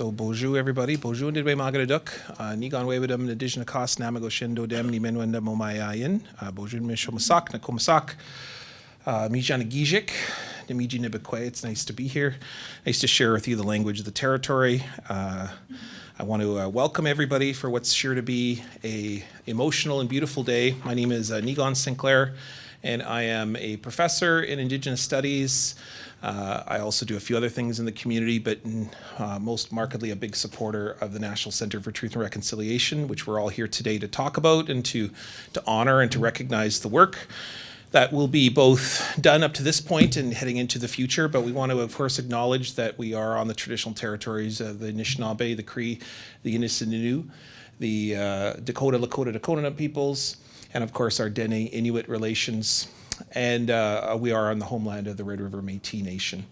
So bonjour everybody, bonjour ndidwe magadaduk, nigan webedam nadijna kas namago shindo dem ni menwenda momayayin, bonjour mishomasak na komasak, mijana gijik, nimiji nibekwe. It's nice to be here. Nice to share with you the language of the territory. I want to welcome everybody for what's sure to be a emotional and beautiful day. My name is Nigan Sinclair, and I am a professor in Indigenous Studies. I also do a few other things in the community, but most markedly a big supporter of the National Centre for Truth and Reconciliation, which we're all here today to talk about and to honor and to recognize the work that will be both done up to this point and heading into the future. But we want to, of course, acknowledge that we are on the traditional territories of the Anishinaabe, the Cree, the Inishinaabe, the Dakota, Lakota, Dakota peoples, and of course our Dene Inuit relations. And we are on the homeland of the Red River Métis Nation.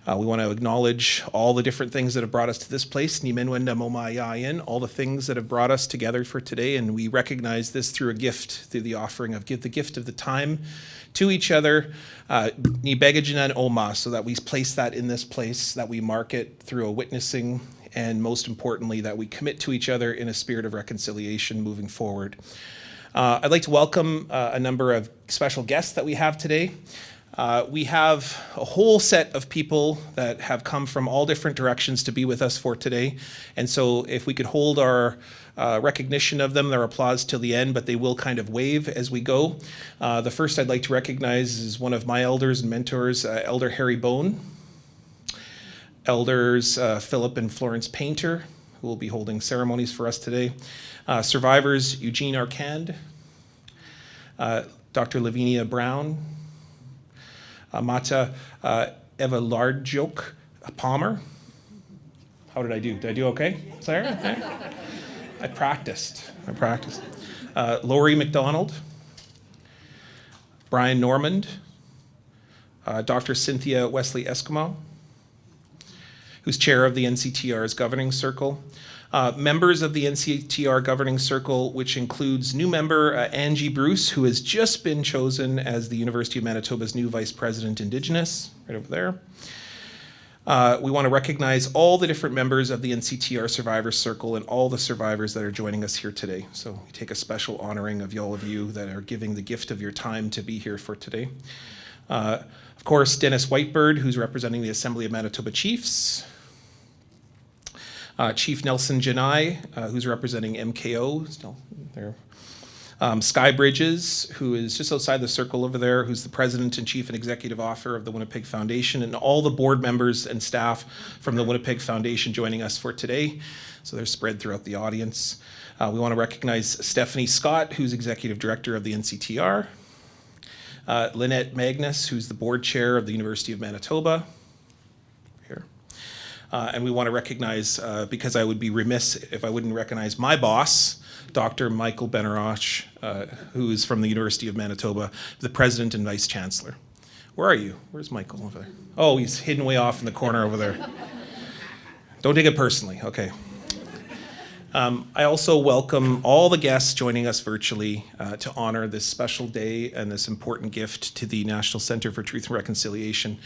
We want to acknowledge all the different things that have brought us to this place, Nimenwenda Momayayin, all the things that have brought us together for today, and we recognize this through a gift, through the offering of the gift of the time to each other, Ni Begajinan Oma, so that we place that in this place, that we mark it through a witnessing, and most importantly, that we commit to each other in a spirit of reconciliation moving forward. I'd like to welcome a number of special guests that we have today. We have a whole set of people that have come from all different directions to be with us for today. And so if we could hold our recognition of them, their applause till the end, but they will kind of wave as we go. The first I'd like to recognize is one of my elders and mentors, Elder Harry Bone, Elders Philip and Florence Painter, who will be holding ceremonies for us today. Survivors Eugene Arcand, Dr. Lavinia Brown, Mata Eva Lardjok Palmer. How did I do? Did I do okay? Sarah? Okay. I practiced. Lori McDonald, Brian Normand, Dr. Cynthia Wesley Eskimo, who's chair of the NCTR's Governing Circle. Members of the NCTR Governing Circle, which includes new member Angie Bruce, who has just been chosen as the University of Manitoba's new Vice President Indigenous, right over there. We want to recognize all the different members of the NCTR Survivors Circle and all the survivors that are joining us here today. So we take a special honoring of all of you that are giving the gift of your time to be here for today. Of course, Dennis Whitebird, who's representing the Assembly of Manitoba Chiefs. Chief Nelson Janai, who's representing MKO, still there. Sky Bridges, who is just outside the circle over there, who's the president and chief and executive officer of the Winnipeg Foundation, and all the board members and staff from the Winnipeg Foundation joining us for today. So they're spread throughout the audience. We want to recognize Stephanie Scott, who's executive director of the NCTR. Lynette Magnus, who's the board chair of the University of Manitoba. And we want to recognize, because I would be remiss if I wouldn't recognize my boss, Dr. Michael Benarosh, who is from the University of Manitoba, the president and vice chancellor. Where are you? Where's Michael over there? Oh, he's hidden way off in the corner over there. Don't take it personally. Okay. I also welcome all the guests joining us virtually to honor this special day and this important gift to the National Centre for Truth and Reconciliation.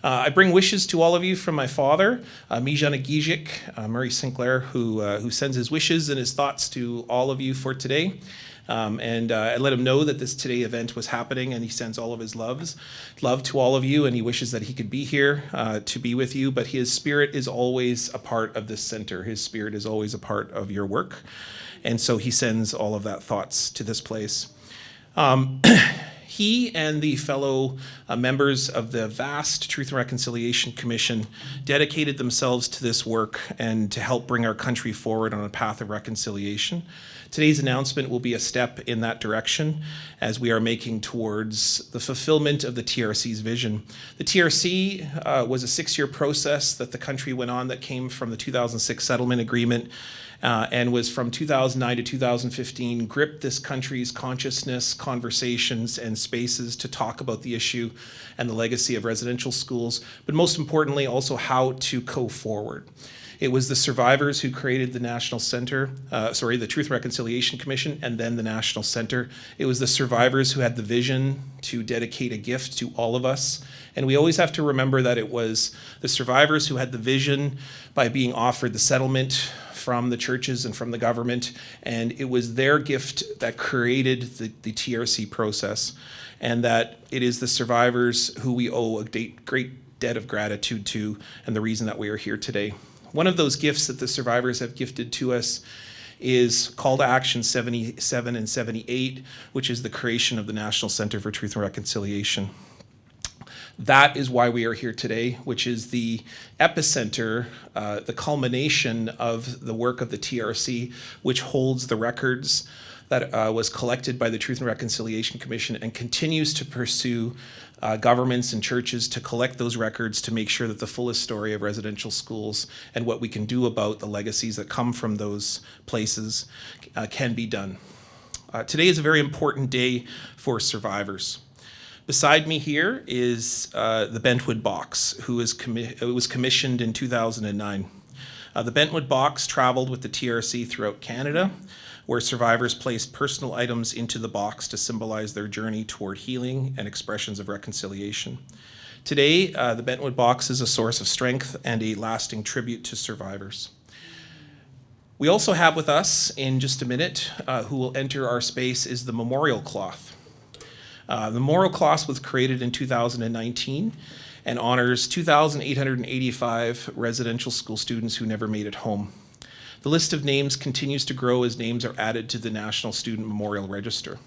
I bring wishes to all of you from my father, Mijana Gijik, Murray Sinclair, who sends his wishes and his thoughts to all of you for today. I let him know that this today event was happening, and he sends all of his love to all of you, and he wishes that he could be here to be with you, but his spirit is always a part of this center. His spirit is always a part of your work, and so he sends all of that thoughts to this place. He and the fellow members of the vast Truth and Reconciliation Commission dedicated themselves to this work and to help bring our country forward on a path of reconciliation. Today's announcement will be a step in that direction as we are making towards the fulfillment of the TRC's vision. The TRC was a 6-year process that the country went on that came from the 2006 settlement agreement and was from 2009 to 2015, gripped this country's consciousness, conversations, and spaces to talk about the issue and the legacy of residential schools, but most importantly, also how to go forward. It was the survivors who created the National Center, the Truth and Reconciliation Commission, and then the National Center. It was the survivors who had the vision to dedicate a gift to all of us. And we always have to remember that it was the survivors who had the vision by being offered the settlement from the churches and from the government. And it was their gift that created the TRC process. And that it is the survivors who we owe a great debt of gratitude to, and the reason that we are here today. One of those gifts that the survivors have gifted to us is Call to Action 77 and 78, which is the creation of the National Center for Truth and Reconciliation. That is why we are here today, which is the epicenter, the culmination of the work of the TRC, which holds the records that was collected by the Truth and Reconciliation Commission and continues to pursue governments and churches to collect those records to make sure that the fullest story of residential schools and what we can do about the legacies that come from those places can be done. Today is a very important day for survivors. Beside me here is the Bentwood Box, who was commissioned in 2009. The Bentwood Box traveled with the TRC throughout Canada, where survivors placed personal items into the box to symbolize their journey toward healing and expressions of reconciliation. Today, the Bentwood Box is a source of strength and a lasting tribute to survivors. We also have with us, in just a minute, who will enter our space, is the memorial cloth. The memorial cloth was created in 2019 and honors 2,885 residential school students who never made it home. The list of names continues to grow as names are added to the National Student Memorial Register.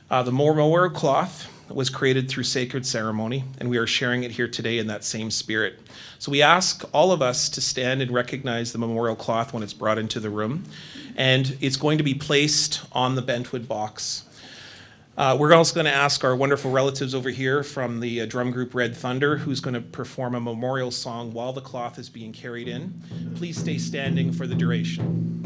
The memorial cloth was created through sacred ceremony, and we are sharing it here today in that same spirit. So we ask all of us to stand and recognize the memorial cloth when it's brought into the room, and it's going to be placed on the Bentwood Box. We're also going to ask our wonderful relatives over here from the drum group Red Thunder, who's going to perform a memorial song while the cloth is being carried in. Please stay standing for the duration.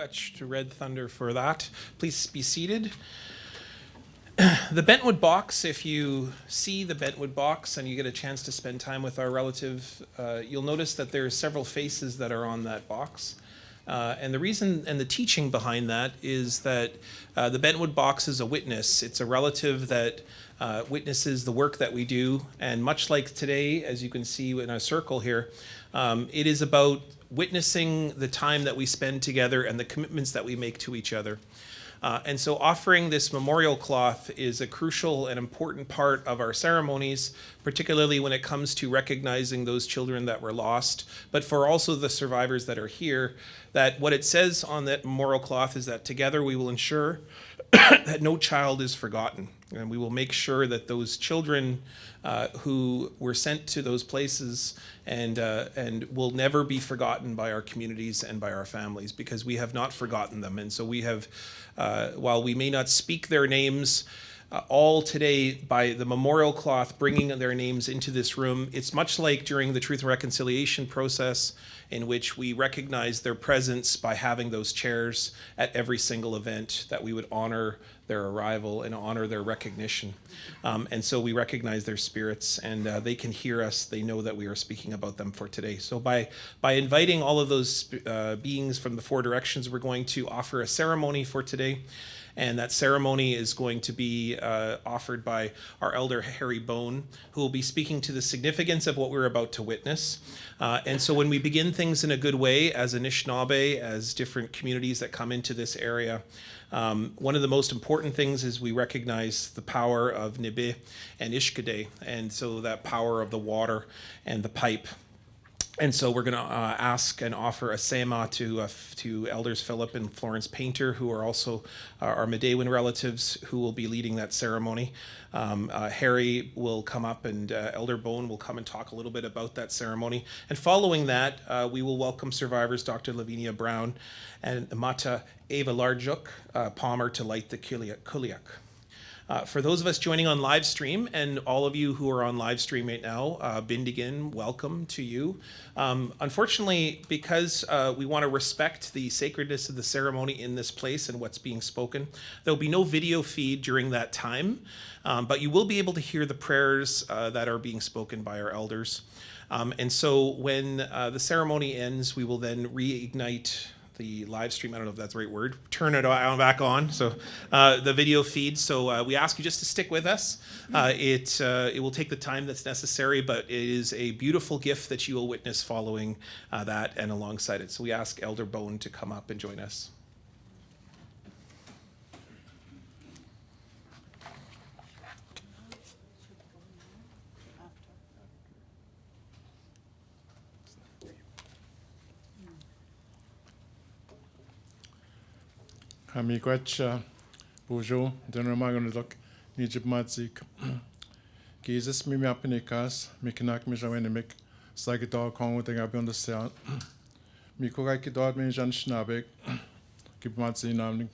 much to Red Thunder for that. Please be seated. The Bentwood box, if you see the Bentwood box and you get a chance to spend time with our relative, you'll notice that there are several faces that are on that box. And the reason and the teaching behind that is that the Bentwood box is a witness. It's a relative that witnesses the work that we do. And much like today, as you can see in a circle here, it is about witnessing the time that we spend together and the commitments that we make to each other. And so offering this memorial cloth is a crucial and important part of our ceremonies, particularly when it comes to recognizing those children that were lost, but for also the survivors that are here, that what it says on that memorial cloth is that together we will ensure that no child is forgotten. And we will make sure that those children who were sent to those places and will never be forgotten by our communities and by our families, because we have not forgotten them. And so we have, while we may not speak their names, all today by the memorial cloth bringing their names into this room, it's much like during the Truth and Reconciliation process, in which we recognize their presence by having those chairs at every single event, that we would honor their arrival and honor their recognition. And so we recognize their spirits, and they can hear us. They know that we are speaking about them for today. So by inviting all of those beings from the four directions, we're going to offer a ceremony for today. And that ceremony is going to be offered by our elder Harry Bone, who will be speaking to the significance of what we're about to witness. And so when we begin things in a good way, as Anishinaabe, as different communities that come into this area, one of the most important things is we recognize the power of Nibe and Ishkade, and so that power of the water and the pipe. And so we're going to ask and offer a sema to Elders Philip and Florence Painter, who are also our Medewan relatives, who will be leading that ceremony. Harry will come up, and Elder Bone will come and talk a little bit about that ceremony. And following that, we will welcome survivors Dr. Lavinia Brown and Mata Ava Larjuk Palmer to light the kuliak. For those of us joining on live stream, and all of you who are on live stream right now, Bindigin, welcome to you. Unfortunately, because we want to respect the sacredness of the ceremony in this place and what's being spoken, there'll be no video feed during that time, but you will be able to hear the prayers that are being spoken by our elders. And so when the ceremony ends, we will then reignite the live stream, I don't know if that's the right word, turn it back on, so the video feed. So we ask you just to stick with us. It will take the time that's necessary, but it is a beautiful gift that you will witness following that and alongside it. So we ask Elder Bone to come up and join us. Miigwech Bojo, Denramaganudok, Nijib Matzik, Jesus Mimiapinikas, Mikinak Mijawenemik, Sagidog Kong with the Gabundasel, Mikogakidod Mijan Schnabek, Gibmatzi Namnik,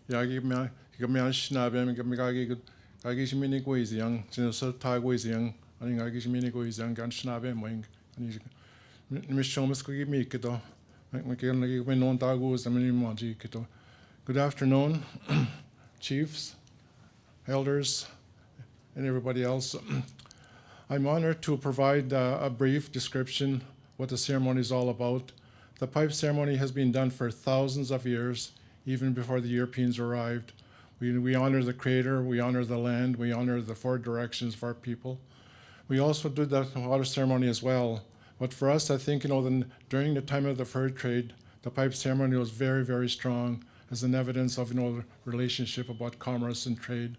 Yagi Gamian Schnabem, Gamigagi, Gagish Miniguiz young, General Tagwiz young, and Gagish Miniguiz young, Gan Schnabem wing, and Mishomus could give me Kito, McKinley, when non Tagos, the Minimaji Kito. Good afternoon, chiefs, elders, and everybody else. I'm honored to provide a brief description what the ceremony is all about. The pipe ceremony has been done for thousands of years, even before the Europeans arrived. We honor the Creator, we honor the land, we honor the four directions of our people. We also do the water ceremony as well. But for us, I think, during the time of the fur trade, the pipe ceremony was very, very strong as an evidence of, the relationship about commerce and trade.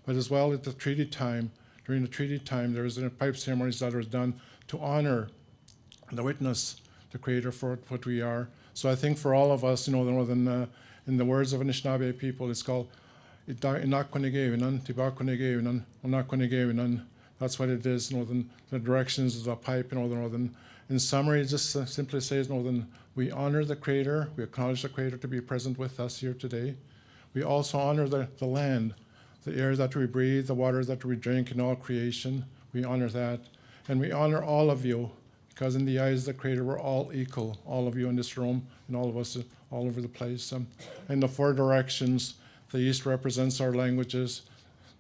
But as well at the treaty time, during the treaty time, there was pipe ceremonies that were done to honor the witness, the Creator for what we are. So I think for all of us, in the words of Anishinaabe people, it's called that's what it is, the directions of the pipe, in summary, it just simply says, we honor the Creator, we acknowledge the Creator to be present with us here today. We also honor the land, the air that we breathe, the water that we drink in all creation. We honor that. And we honor all of you because in the eyes of the Creator, we're all equal, all of you in this room and all of us all over the place. In the four directions, the East represents our languages,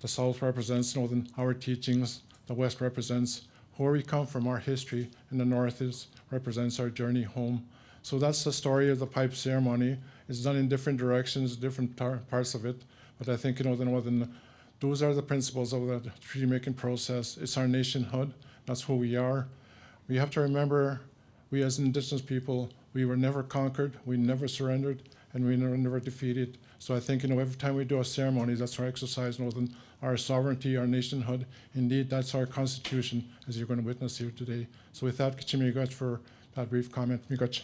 the South represents our teachings, the West represents where we come from, our history, and the North represents our journey home. So that's the story of the pipe ceremony. It's done in different directions, different parts of it, but I think those are the principles of the treaty-making process. It's our nationhood. That's who we are. We have to remember, we as Indigenous people, we were never conquered, we never surrendered, and we were never defeated. So I think, every time we do a ceremony, that's our exercise, our sovereignty, our nationhood. Indeed, that's our constitution, as you're going to witness here today. So with that, Kachimi for that brief comment. Miigach.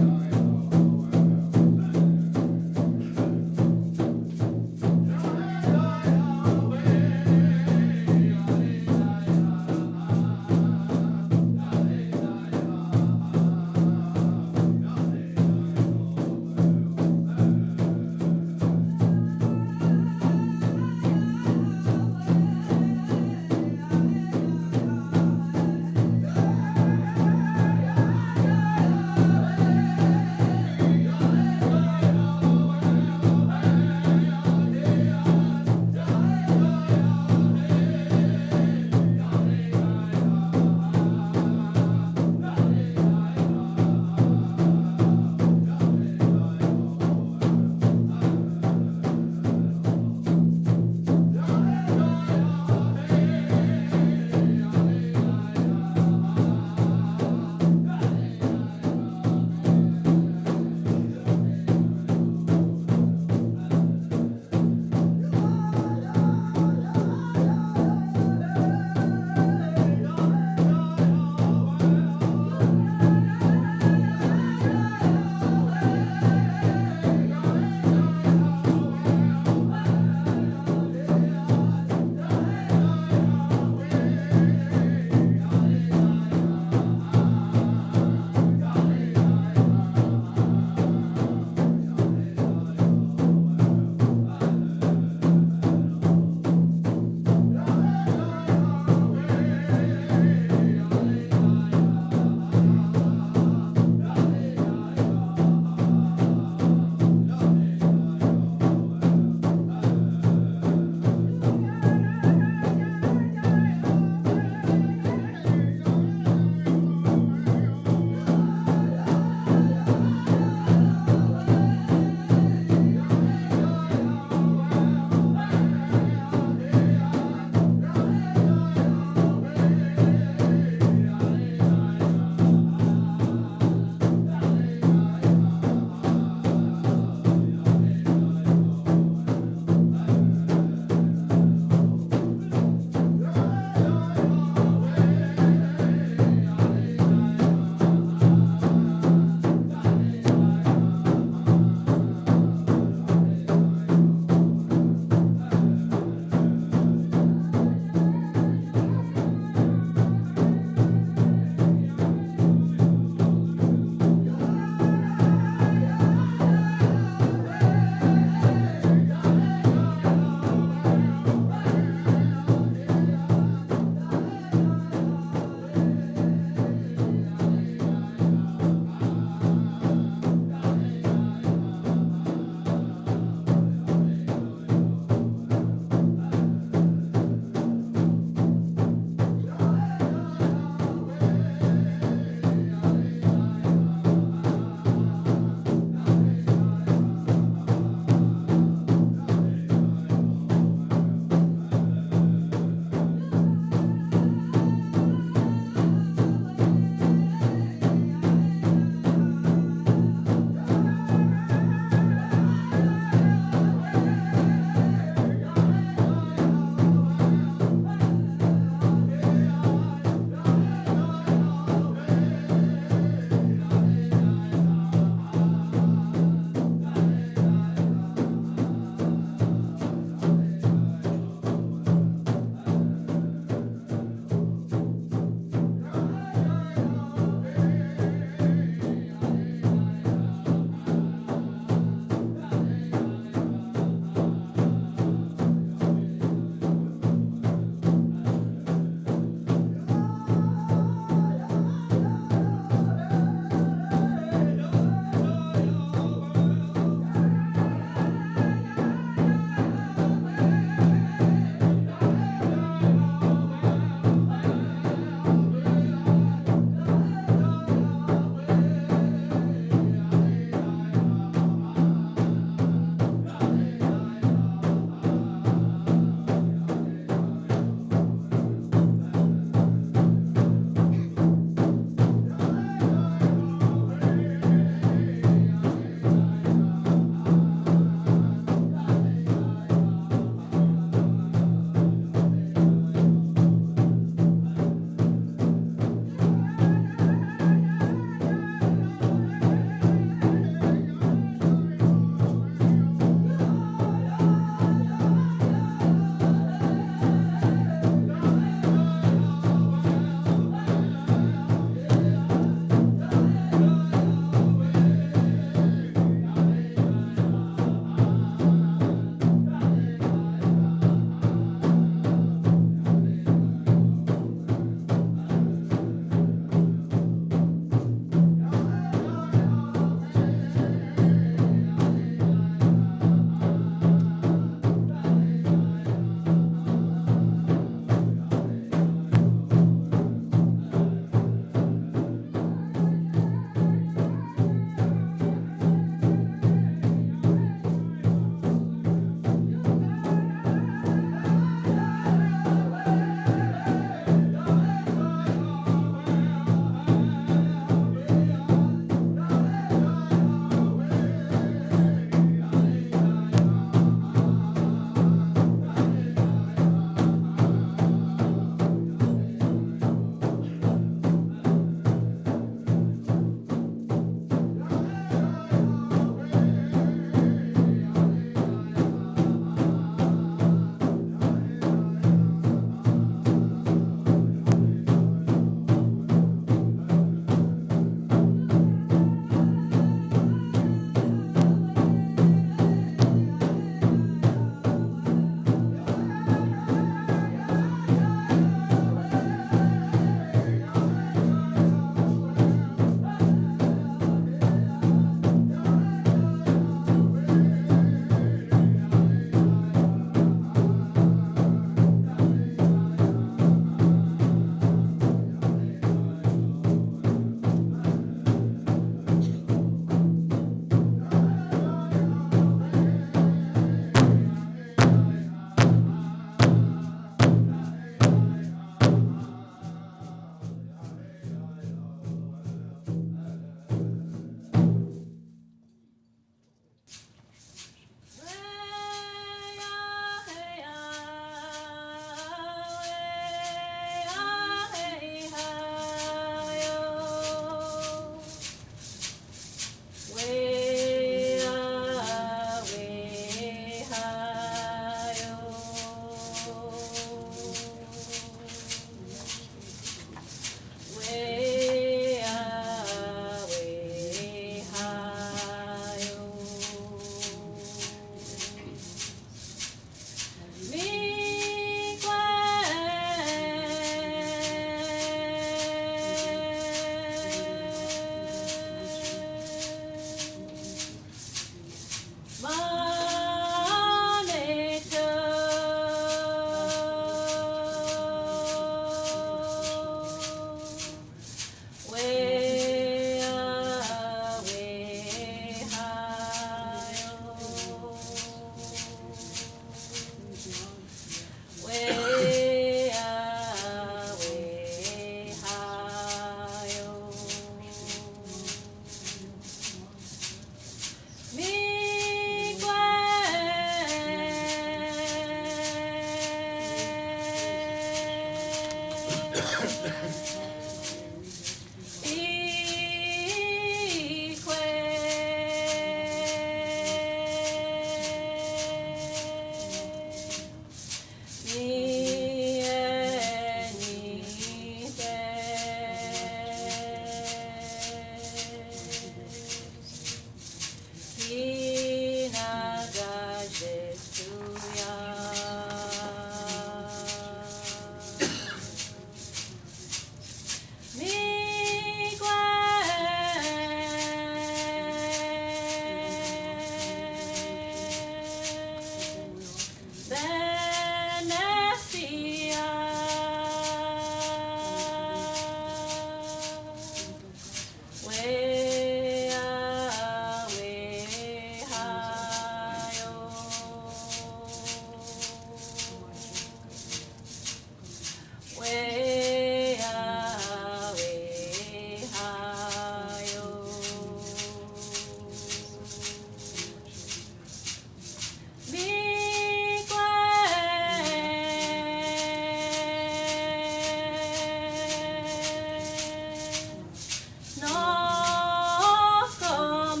no come.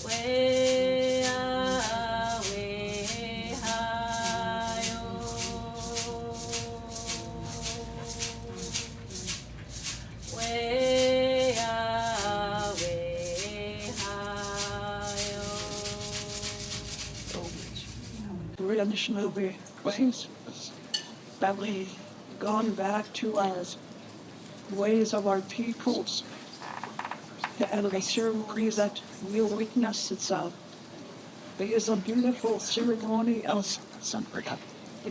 Way away, hi-yo. Way away, hi-yo. Traditional ways that we've gone back to our ways of our peoples and the ceremonies that we witness itself. There is a beautiful ceremony of the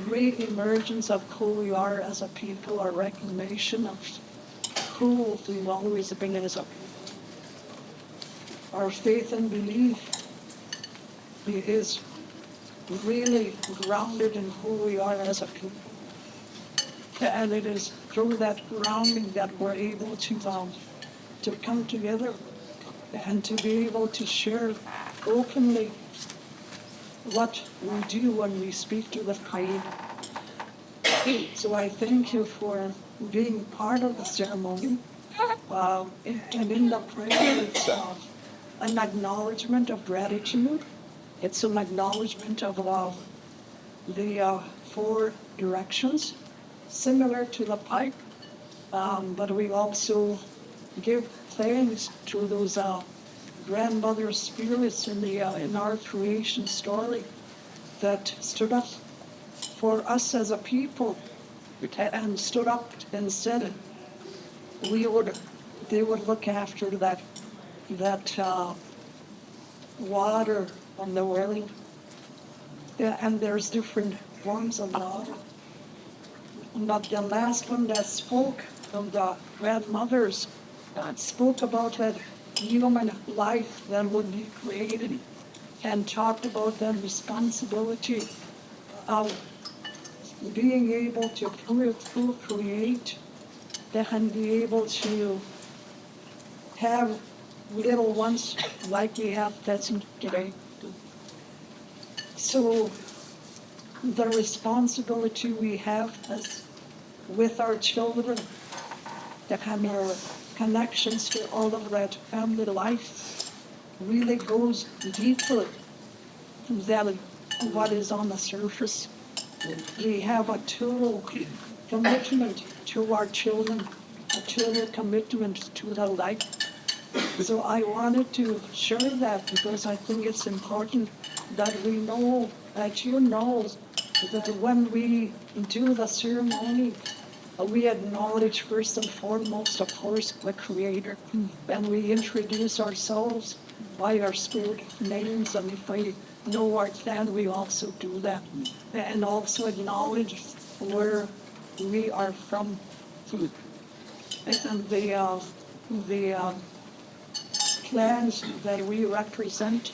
great emergence of who we are as a people, our recognition of who we've always been as a people. Our faith and belief is really grounded in who we are as a people. And it is through that grounding that we're able to come together and to be able to share openly what we do when we speak to the Creator. So I thank you for being part of the ceremony. And in the prayer, it's an acknowledgement of gratitude. It's an acknowledgement of the 4 directions, similar to the pipe, but we also give thanks to those grandmother spirits in our creation story that stood up for us as a people and stood up and said they would look after that water on the well. Yeah, and there's different forms of water. But the last one that spoke of the grandmothers spoke about that human life that would be created and talked about the responsibility of being able to create and be able to have little ones like we have present today. So the responsibility we have as with our children, that have our connections to all of that family life really goes deeper than what is on the surface. We have a total commitment to our children, a total commitment to their life. So I wanted to share that because I think it's important that we know, that you know, that when we do the ceremony, we acknowledge first and foremost, of course, the Creator. And we introduce ourselves by our spirit names, and if we know our stand, we also do that. And also acknowledge where we are from. And the plans that we represent,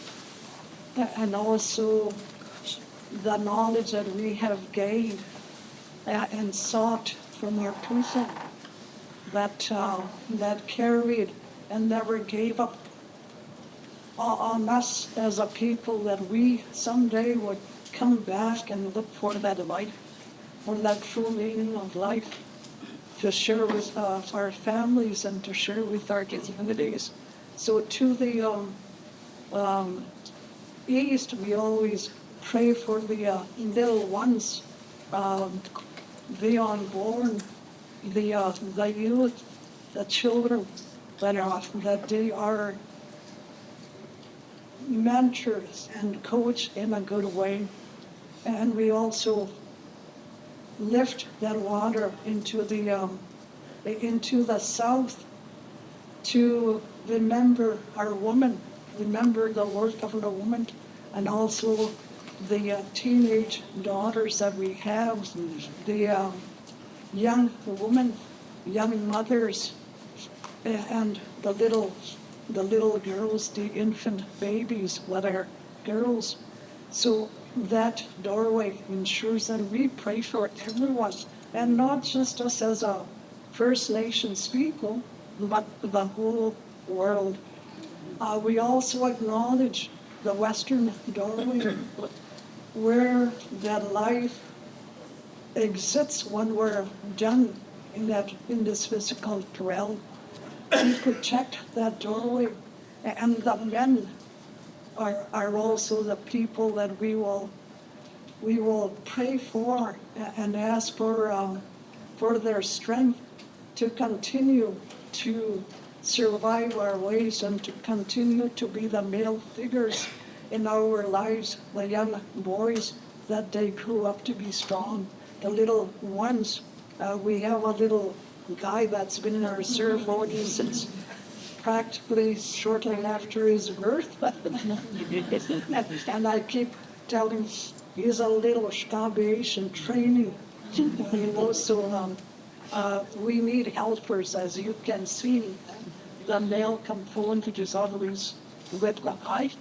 and also the knowledge that we have gained and sought from our people that carried and never gave up on us as a people, that we someday would come back and look for that life, for that true meaning of life, to share with our families and to share with our communities. So to the east, we always pray for the little ones, the unborn, the youth, the children, that they are mentors and coached in a good way. And we also lift that water into the south to remember our woman, remember the work of the woman, and also the teenage daughters that we have, the young women, young mothers, and the little girls, the infant babies that are girls. So that doorway ensures that we pray for everyone, and not just us as a First Nations people, but the whole world. We also acknowledge the Western doorway, where that life exists when we're done in this physical realm. To protect that doorway, and the men are also the people that we will pray for and ask for their strength to continue to survive our ways and to continue to be the male figures in our lives, the young boys that they grew up to be strong, the little ones. We have a little guy that's been in our ceremony since practically shortly after his birth. And I keep telling he's a little scabbish in training. So we need helpers, as you can see. The male component is always with the height.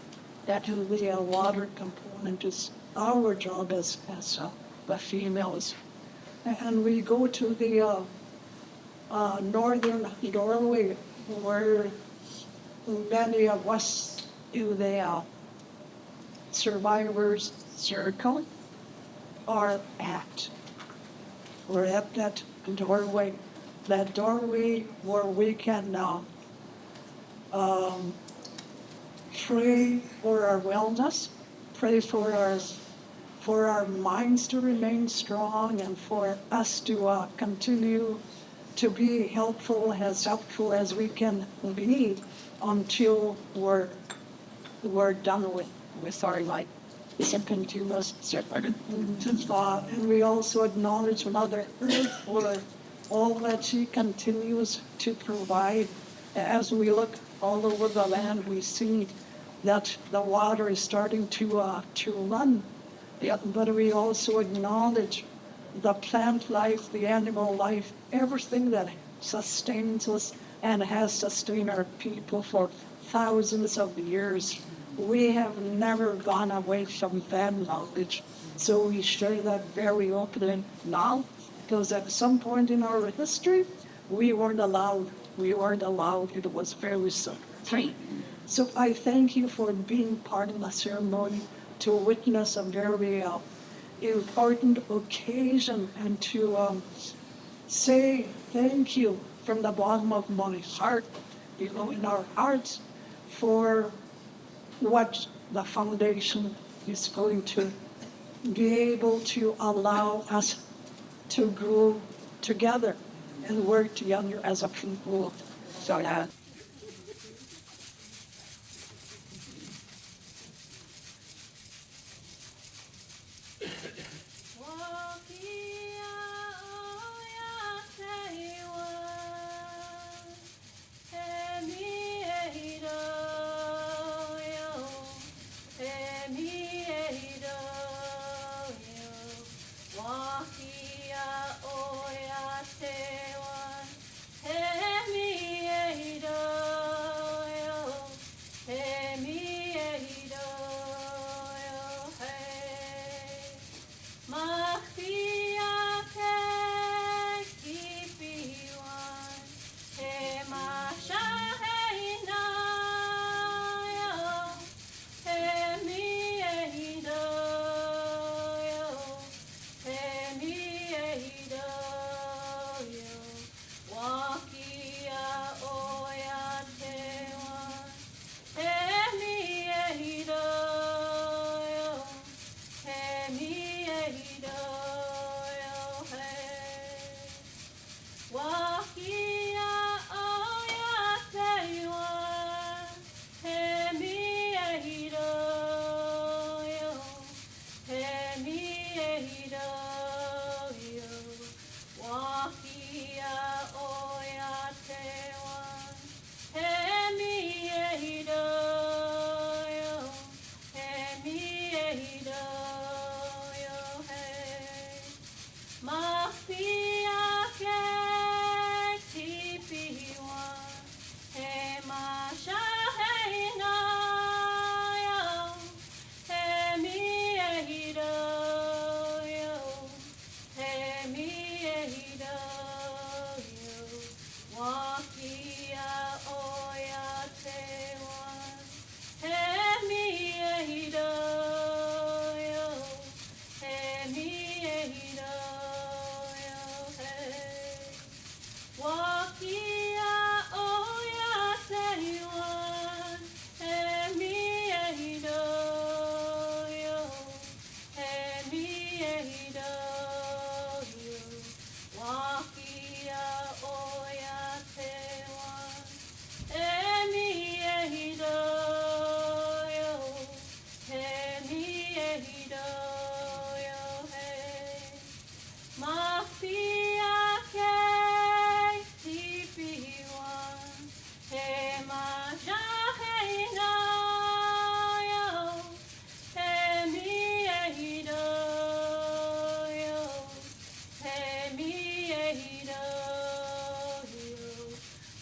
That will be a water component is our job as the females. And we go to the northern doorway where many of us do the survivors circle are at. We're at that doorway where we can pray for our wellness, pray for our minds to remain strong, and for us to continue to be as helpful as we can be until we're done with our life. Continuous shepherd. And we also acknowledge Mother Earth for all that she continues to provide. As we look all over the land, we see that the water is starting to run. Yeah, but we also acknowledge the plant life, the animal life, everything that sustains us and has sustained our people for thousands of years. We have never gone away from that knowledge, so we share that very openly now, because at some point in our history, we weren't allowed. It was very strange. So I thank you for being part of the ceremony, to witness a very important occasion, and to say thank you from the bottom of my heart, in our hearts, for what the foundation is going to be able to allow us to grow together and work together as a people. So Wakia oya te wan. E mi e hido yo. He mi e hido yo he. Mafia ke tipi wan. He maja he na yo. He mi e hido yo. He mi e hido yo.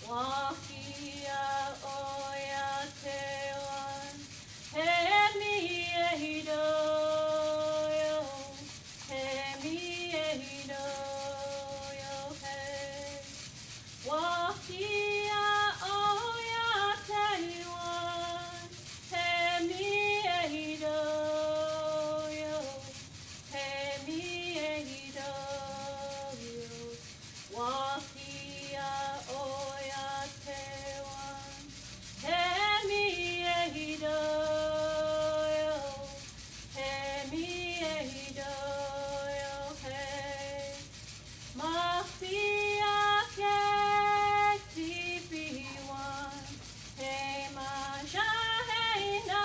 Wakia oya te wan. He mi e hido yo. He mi e hido yo he. Wakia oya te wan. He mi e hido yo. He mi e hido yo. Wakia oya te wan. He mi e hido yo. He mi e hido yo he. Mafia ke tipi wan. He maja he na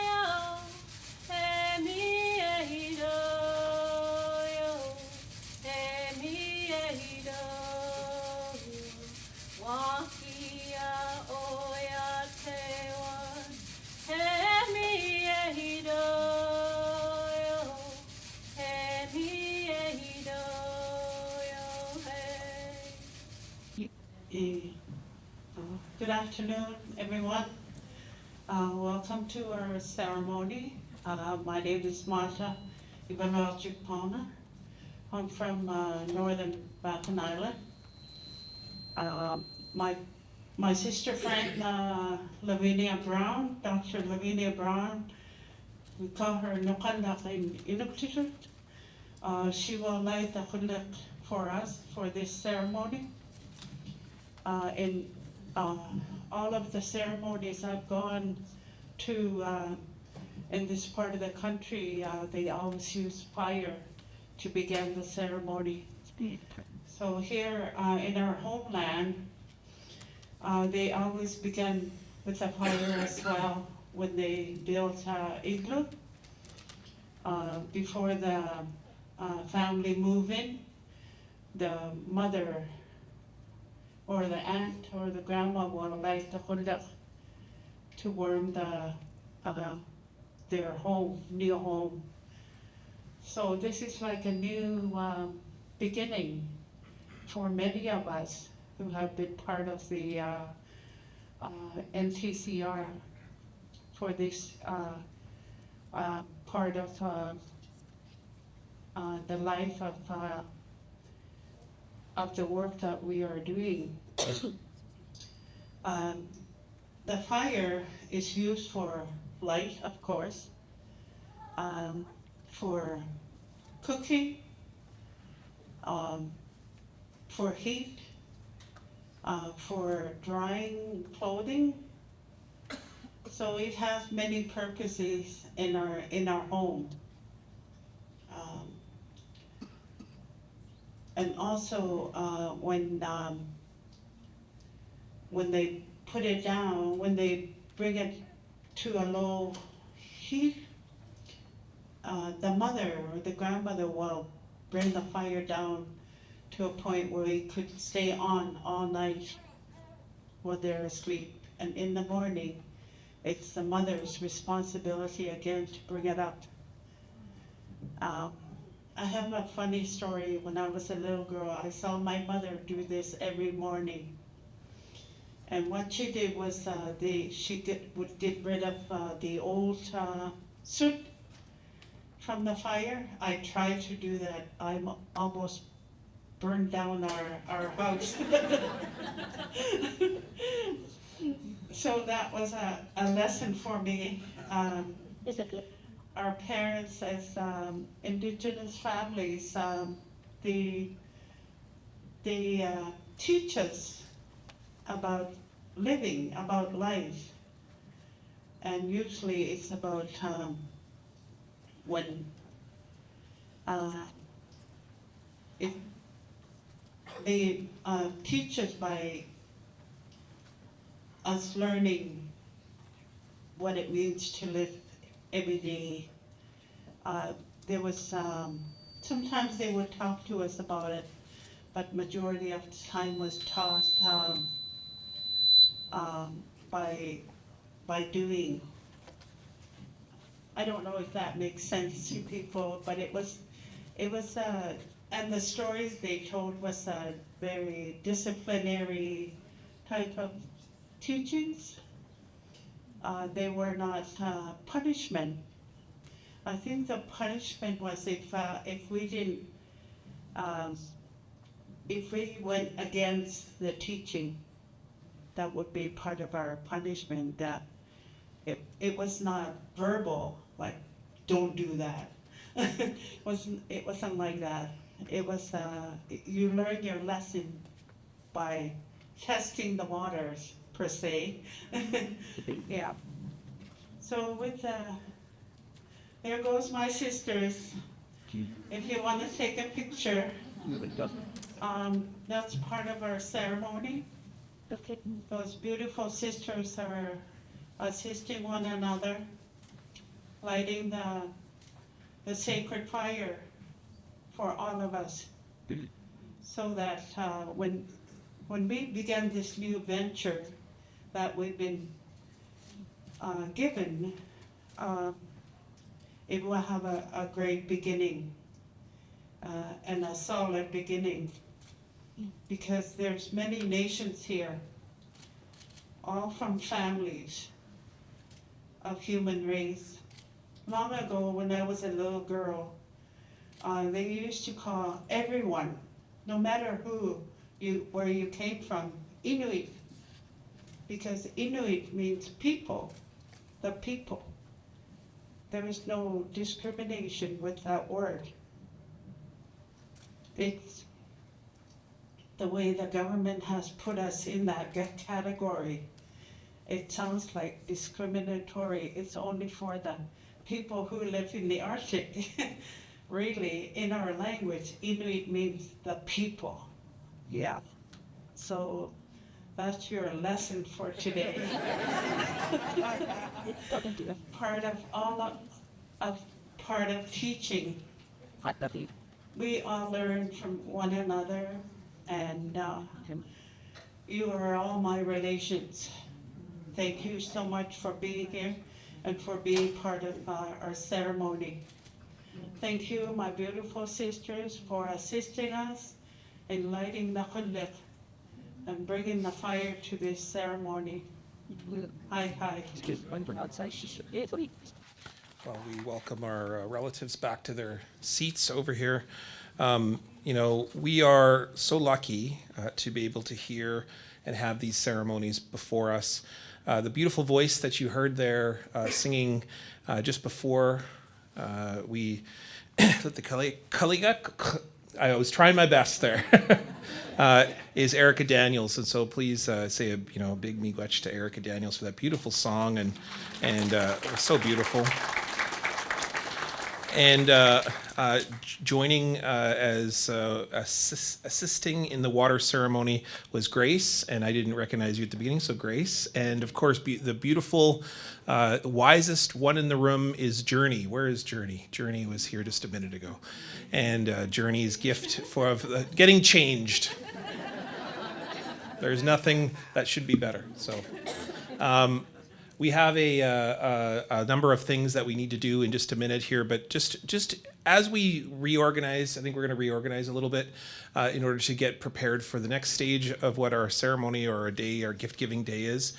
yo. He mi e hido yo. He mi e hido yo. Wakia oya te wan. He mi e hido yo. He mi e hido yo he. Good afternoon, everyone. Welcome to our ceremony. My name is Martha Ivanov-Jukpona. I'm from northern Baffin Island. My sister friend, Lavinia Brown, Dr. Lavinia Brown, we call her Nukandak in Inuktitut. She will light the kundak for us for this ceremony. In all of the ceremonies I've gone to in this part of the country, they always use fire to begin the ceremony. So here in our homeland, they always begin with a fire as well when they build igloo before the family move in. The mother or the aunt or the grandma will light the kundak to warm their home, new home. So this is like a new beginning for many of us who have been part of the NCTR for this part of the life of the work that we are doing. The fire is used for light, of course, for cooking, for heat, for drying clothing. So it has many purposes in our home. And also when they put it down, when they bring it to a low heat, the mother or the grandmother will bring the fire down to a point where it could stay on all night while they're asleep. And in the morning, it's the mother's responsibility again to bring it up. I have a funny story. When I was a little girl, I saw my mother do this every morning. And what she did was she would get rid of the old soot from the fire. I tried to do that. I almost burned down our house. So that was a lesson for me. Our parents, as indigenous families, they teach us about living, about life. And usually it's about when they teach us by us learning what it means to live every day. There was sometimes they would talk to us about it, but majority of the time was taught by doing. I don't know if that makes sense to people, but it was, and the stories they told was a very disciplinary type of teachings. They were not punishment. I think the punishment was if we didn't, if we went against the teaching, that would be part of our punishment. That it was not verbal, like don't do that. It wasn't like that. It was you learn your lesson by testing the waters per se. Yeah. So with there goes my sisters. If you want to take a picture, that's part of our ceremony. Those beautiful sisters are assisting one another, lighting the sacred fire for all of us, so that when we began this new venture that we've been given, it will have a great beginning and a solid beginning, because there's many nations here, all from families of human race. Long ago, when I was a little girl, they used to call everyone, no matter where you came from, Inuit, because Inuit means people, the people. There is no discrimination with that word. It's the way the government has put us in that category. It sounds like discriminatory. It's only for the people who live in the Arctic. Really, in our language, Inuit means the people. Yeah. So that's your lesson for today. Part of teaching. We all learn from one another, and you are all my relations. Thank you so much for being here and for being part of our ceremony. Thank you, my beautiful sisters, for assisting us in lighting the khulek and bringing the fire to this ceremony. Hi, hi. Well, we welcome our relatives back to their seats over here. We are so lucky to be able to hear and have these ceremonies before us. The beautiful voice that you heard there singing just before we let the Kaliga, I was trying my best there, is Erica Daniels. And so please say a big miigwech to Erica Daniels for that beautiful song, and it was so beautiful. And joining as assisting in the water ceremony was Grace, and I didn't recognize you at the beginning, so Grace. And of course, the beautiful, wisest one in the room is Journey. Where is Journey? Journey was here just a minute ago. And Journey's gift for getting changed. There's nothing that should be better. So. We have a number of things that we need to do in just a minute here, but just as we reorganize, I think we're going to reorganize a little bit in order to get prepared for the next stage of what our ceremony or our gift-giving day is.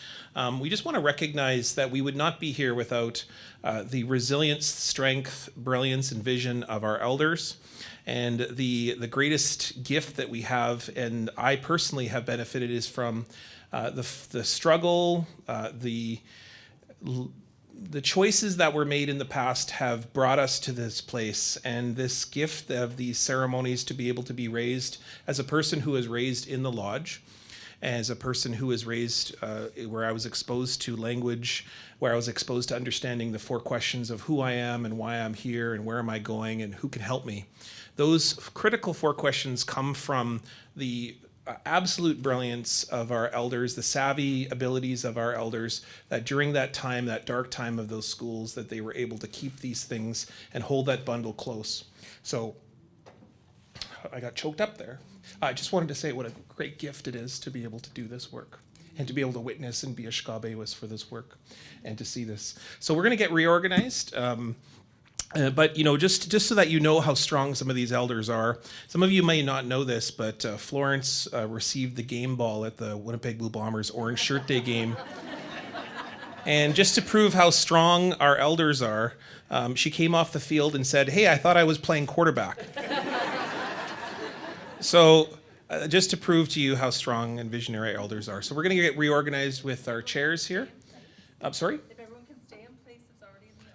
We just want to recognize that we would not be here without the resilience, strength, brilliance, and vision of our elders. And the greatest gift that we have, and I personally have benefited, is from the struggle, the choices that were made in the past have brought us to this place, and this gift of these ceremonies to be able to be raised as a person who is raised in the lodge, as a person who is raised where I was exposed to language, where I was exposed to understanding the 4 questions of who I am and why I'm here and where am I going and who can help me. Those critical 4 questions come from the absolute brilliance of our elders, the savvy abilities of our elders, that during that time, that dark time of those schools, that they were able to keep these things and hold that bundle close. So I got choked up there. I just wanted to say what a great gift it is to be able to do this work and to be able to witness and be a shkabewas for this work and to see this. So we're going to get reorganized. But just so that you know how strong some of these elders are, some of you may not know this, but Florence received the game ball at the Winnipeg Blue Bombers Orange Shirt Day game. And just to prove how strong our elders are, she came off the field and said, "Hey, I thought I was playing quarterback." So just to prove to you how strong and visionary elders are. So we're going to get reorganized with our chairs here. Sorry?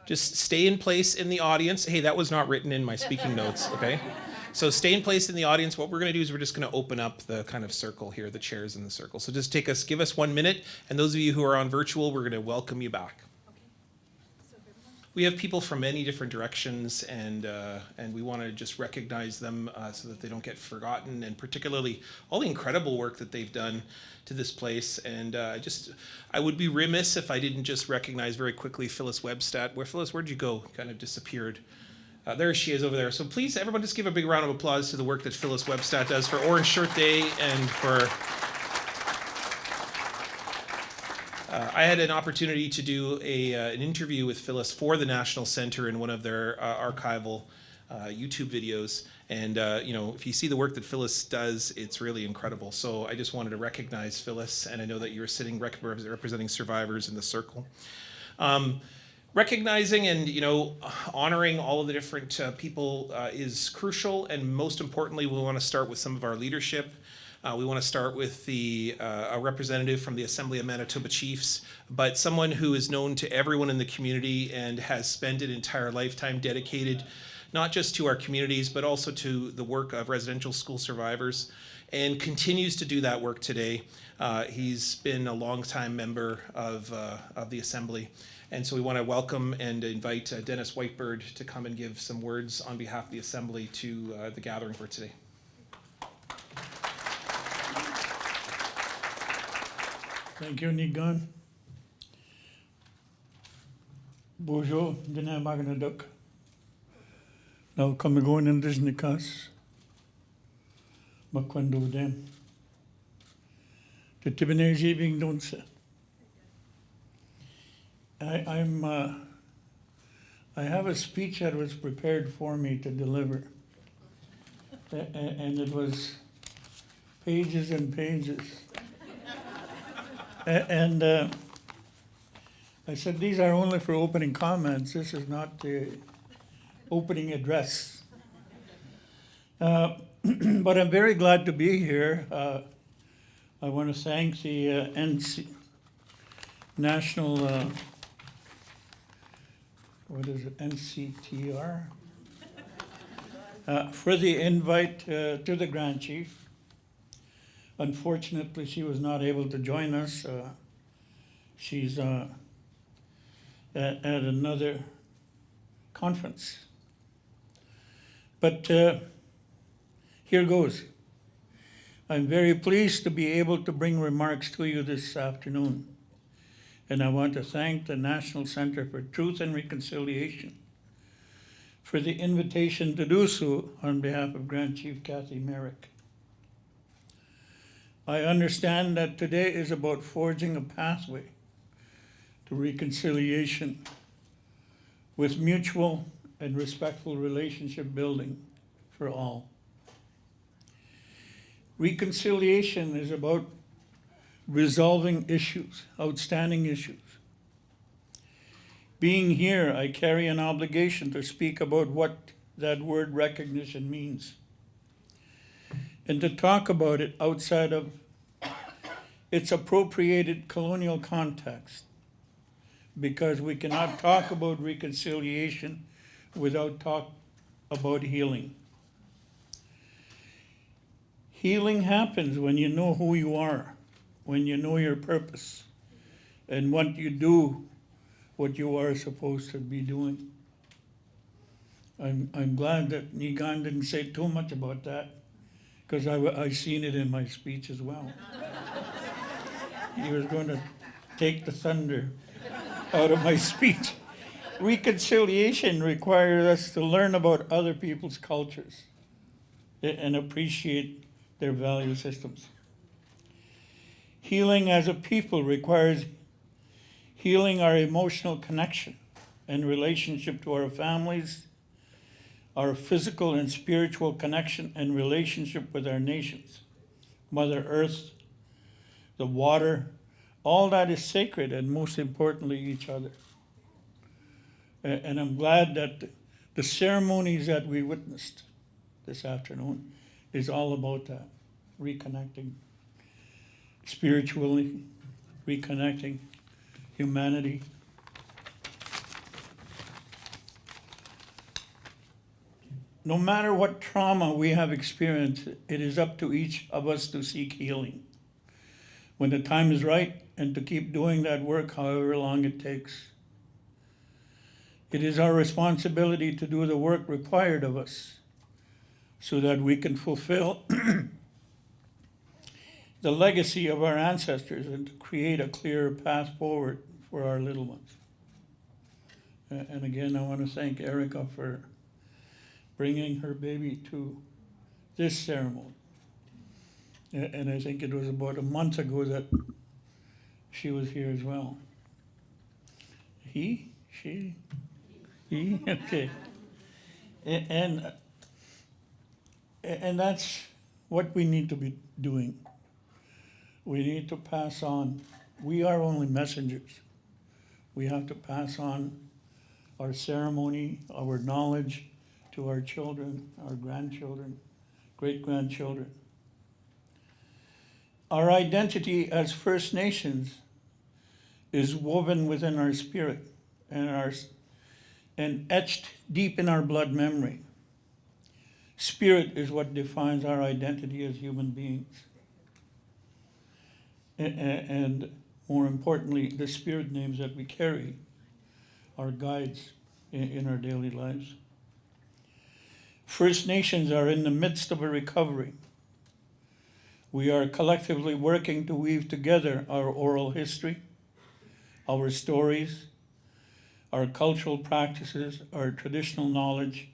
Just stay in place in the audience. Hey, that was not written in my speaking notes, okay? So stay in place in the audience. What we're going to do is we're just going to open up the kind of circle here, the chairs in the circle. So just give us 1 minute, and those of you who are on virtual, we're going to welcome you back. We have people from many different directions, and we want to just recognize them so that they don't get forgotten, and particularly all the incredible work that they've done to this place. And I would be remiss if I didn't just recognize very quickly Phyllis Webstat. Phyllis, where'd you go? Kind of disappeared. There she is over there. So please, everyone, just give a big round of applause to the work that Phyllis Webstat does for Orange Shirt Day and for... I had an opportunity to do an interview with Phyllis for the National Center in one of their archival YouTube videos. And, if you see the work that Phyllis does, it's really incredible. So I just wanted to recognize Phyllis, and I know that you're sitting representing survivors in the circle. Recognizing and, honoring all of the different people is crucial. And most importantly, we want to start with some of our leadership. We want to start with a representative from the Assembly of Manitoba Chiefs, but someone who is known to everyone in the community and has spent an entire lifetime dedicated not just to our communities, but also to the work of residential school survivors, and continues to do that work today. He's been a longtime member of the Assembly, and so we want to welcome and invite Dennis Whitebird to come and give some words on behalf of the Assembly to the gathering for today. Thank you, Nigan. Bonjour, Dina Maganaduk. Now come and go in this Nikas. Makwando dem. The Tibenerji being don't say. I have a speech that was prepared for me to deliver. And it was pages and pages. And I said, these are only for opening comments. This is not the opening address. But I'm very glad to be here. I want to thank the National, NCTR, for the invite to the Grand Chief. Unfortunately, she was not able to join us. She's at another conference. But here goes. I'm very pleased to be able to bring remarks to you this afternoon. And I want to thank the National Center for Truth and Reconciliation for the invitation to do so on behalf of Grand Chief Kathy Merrick. I understand that today is about forging a pathway to reconciliation with mutual and respectful relationship building for all. Reconciliation is about resolving issues, outstanding issues. Being here, I carry an obligation to speak about what that word recognition means, and to talk about it outside of its appropriated colonial context, because we cannot talk about reconciliation without talk about healing. Healing happens when you know who you are, when you know your purpose, and what you do, what you are supposed to be doing. I'm glad that Nigan didn't say too much about that, because I seen it in my speech as well. He was going to take the thunder out of my speech. Reconciliation requires us to learn about other people's cultures and appreciate their value systems. Healing as a people requires healing our emotional connection and relationship to our families, our physical and spiritual connection and relationship with our nations, Mother Earth, the water, all that is sacred, and most importantly, each other. And I'm glad that the ceremonies that we witnessed this afternoon is all about that, reconnecting spiritually, reconnecting humanity. No matter what trauma we have experienced, it is up to each of us to seek healing when the time is right, and to keep doing that work however long it takes. It is our responsibility to do the work required of us so that we can fulfill the legacy of our ancestors and to create a clear path forward for our little ones. And again, I want to thank Erica for bringing her baby to this ceremony. And I think it was about a month ago that she was here as well. He? She? He? Okay. And that's what we need to be doing. We need to pass on. We are only messengers. We have to pass on our ceremony, our knowledge to our children, our grandchildren, great-grandchildren. Our identity as First Nations is woven within our spirit and etched deep in our blood memory. Spirit is what defines our identity as human beings. And more importantly, the spirit names that we carry are guides in our daily lives. First Nations are in the midst of a recovery. We are collectively working to weave together our oral history, our stories, our cultural practices, our traditional knowledge,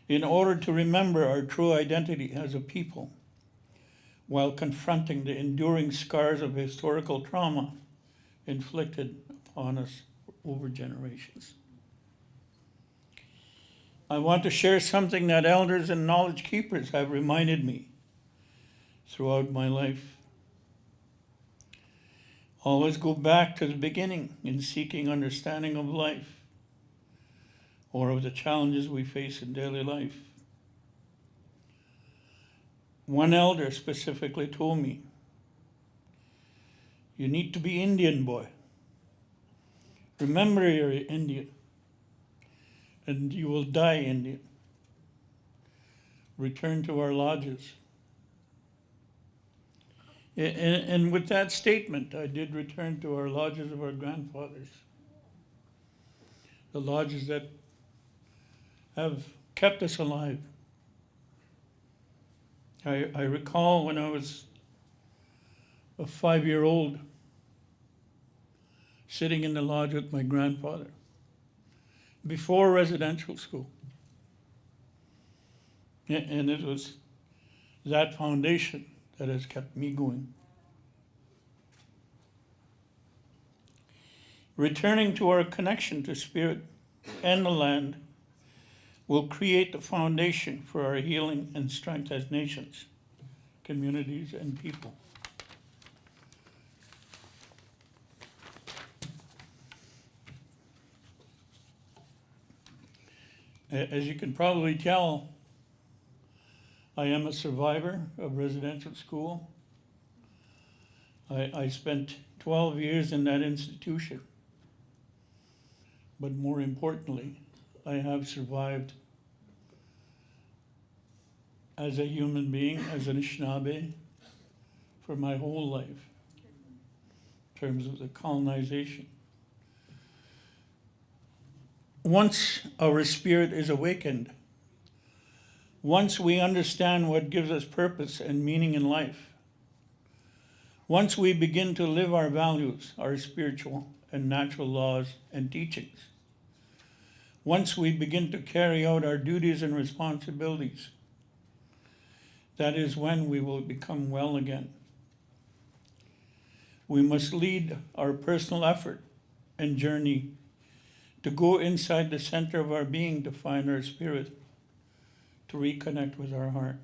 in order to remember our true identity as a people, while confronting the enduring scars of historical trauma inflicted upon us over generations. I want to share something that elders and knowledge keepers have reminded me throughout my life. Always go back to the beginning in seeking understanding of life or of the challenges we face in daily life. One elder specifically told me, "You need to be Indian, boy. Remember you're Indian, and you will die Indian. Return to our lodges." And with that statement, I did return to our lodges of our grandfathers, the lodges that have kept us alive. I recall when I was a 5-year-old sitting in the lodge with my grandfather before residential school. And it was that foundation that has kept me going. Returning to our connection to spirit and the land will create the foundation for our healing and strength as nations, communities, and people. As you can probably tell, I am a survivor of residential school. I spent 12 years in that institution. But more importantly, I have survived as a human being, as an Anishinaabe, for my whole life, in terms of the colonization. once our spirit is awakened, once we understand what gives us purpose and meaning in life, once we begin to live our values, our spiritual and natural laws and teachings, once we begin to carry out our duties and responsibilities, that is when we will become well again. We must lead our personal effort and journey to go inside the center of our being to find our spirit, to reconnect with our heart.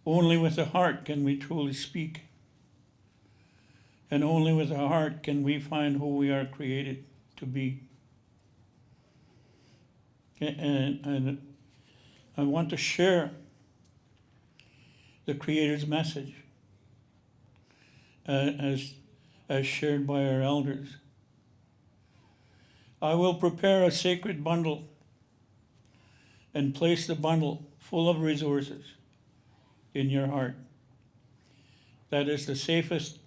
Only with the heart can we truly speak. And only with the heart can we find who we are created to be. And I want to share the Creator's message as shared by our elders. I will prepare a sacred bundle and place the bundle full of resources in your heart. That is the safest,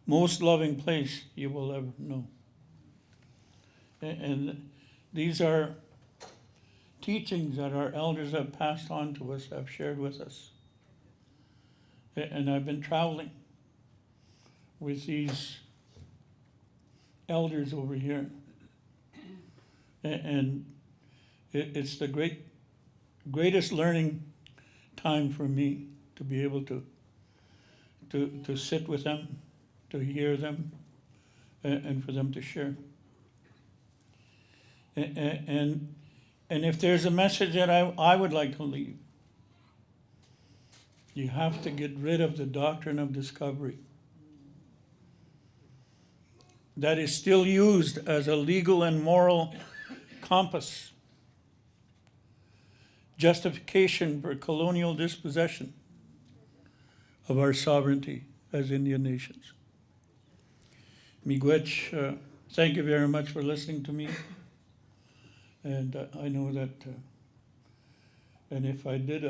most loving place you will ever know. And these are teachings that our elders have passed on to us, have shared with us. And I've been traveling with these elders over here. And it's the greatest learning time for me to be able to sit with them, to hear them, and for them to share. And if there's a message that I would like to leave, you have to get rid of the doctrine of discovery that is still used as a legal and moral compass, justification for colonial dispossession of our sovereignty as Indian nations. Miigwech, thank you very much for listening to me. And I know that, and if I did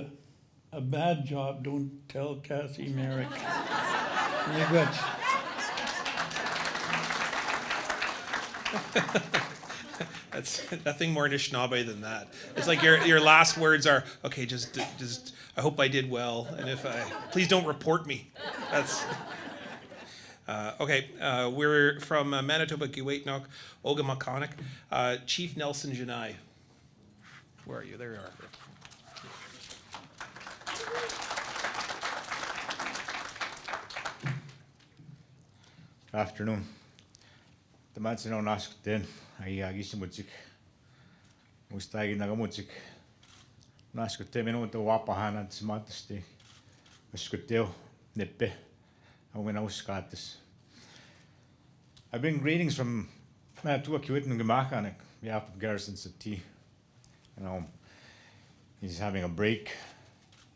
a bad job, don't tell Kathy Merrick. Miigwech. That's nothing more Anishinaabe than that. It's like your last words are, okay, just I hope I did well, and if please don't report me. That's okay. We're from Manitoba, Giwetnock, Ogimakonic. Chief Nelson Janai. Where are you? There you are. Afternoon. The man's on asked then, I guess muzik. Mustagi nagamuzik. Naskute minun to wapahan at smatasti. Muskuteo, nippe. I'm going to uskat this. I bring greetings from Manitoba, Kiwit and Gamakanik, behalf of Garrison City. You know, he's having a break.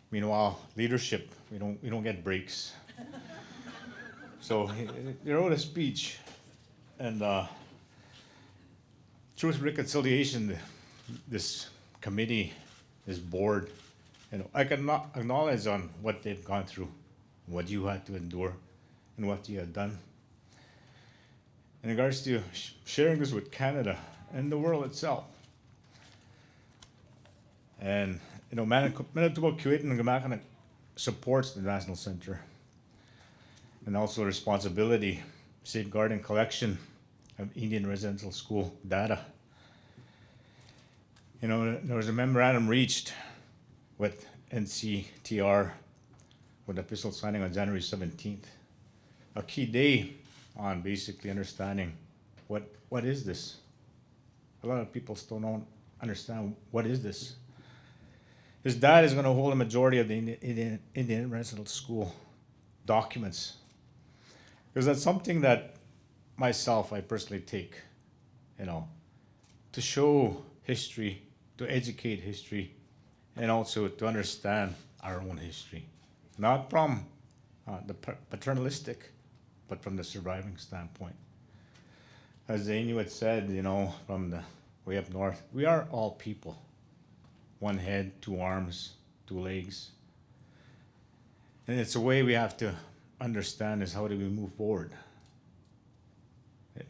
Meanwhile, leadership, we don't get breaks. So he wrote a speech, and Truth and Reconciliation, this committee, this board, I can acknowledge on what they've gone through, what you had to endure, and what you have done. In regards to sharing this with Canada and the world itself. And Manitoba, Kiwit and Gamakanik supports the National Center, and also responsibility, safeguarding collection of Indian residential school data. There was a memorandum reached with NCTR with official signing on January 17th. A key day on basically understanding what is this. A lot of people still don't understand what is this. His dad is going to hold a majority of the Indian residential school documents. Because that's something that I personally take, to show history, to educate history, and also to understand our own history. Not from the paternalistic, but from the surviving standpoint. As the Inuit said, from the way up north, we are all people. One head, two arms, two legs. And it's a way we have to understand is how do we move forward.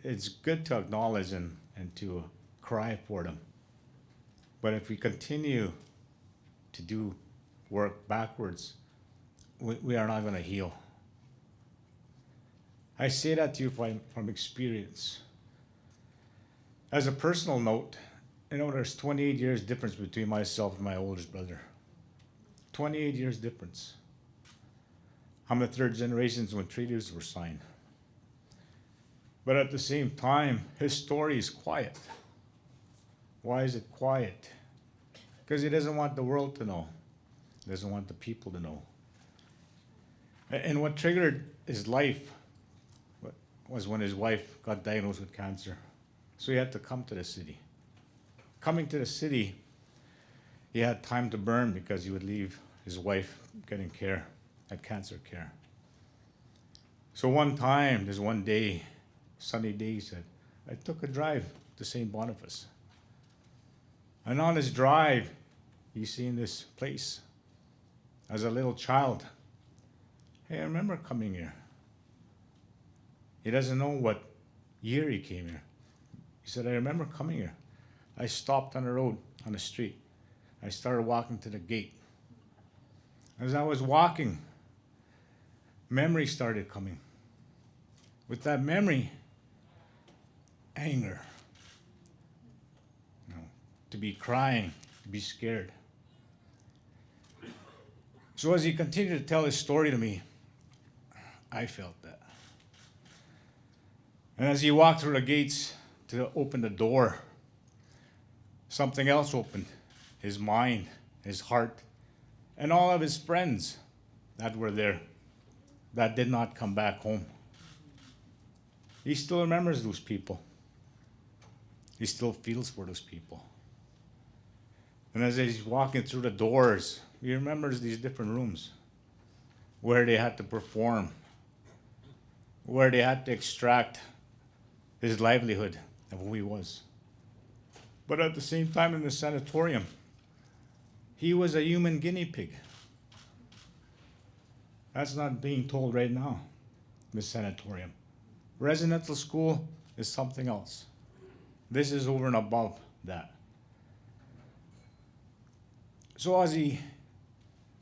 It's good to acknowledge and and to cry for them. But if we continue to do work backwards, we are not going to heal. I say that to you from experience. As a personal note, there's 28 years difference between myself and my oldest brother. 28 years difference. I'm the third generation when treaties were signed. But at the same time, his story is quiet. Why is it quiet? Because he doesn't want the world to know. He doesn't want the people to know. And what triggered his life was when his wife got diagnosed with cancer. So he had to come to the city. Coming to the city, he had time to burn because he would leave his wife getting care at cancer care. So one day, sunny day, he said, I took a drive to St. Boniface. And on his drive, he's seen this place. As a little child, hey, I remember coming here. He doesn't know what year he came here. He said, I remember coming here. I stopped on the road, on the street. I started walking to the gate. As I was walking, memory started coming. With that memory, anger. To be crying, to be scared. So as he continued to tell his story to me, I felt that. And as he walked through the gates to open the door, something else opened. His mind, his heart, and all of his friends that were there that did not come back home. He still remembers those people. He still feels for those people. And as he's walking through the doors, he remembers these different rooms where they had to perform, where they had to extract his livelihood of who he was. But at the same time, in the sanatorium, he was a human guinea pig. That's not being told right now in the sanatorium. Residential school is something else. This is over and above that. So as he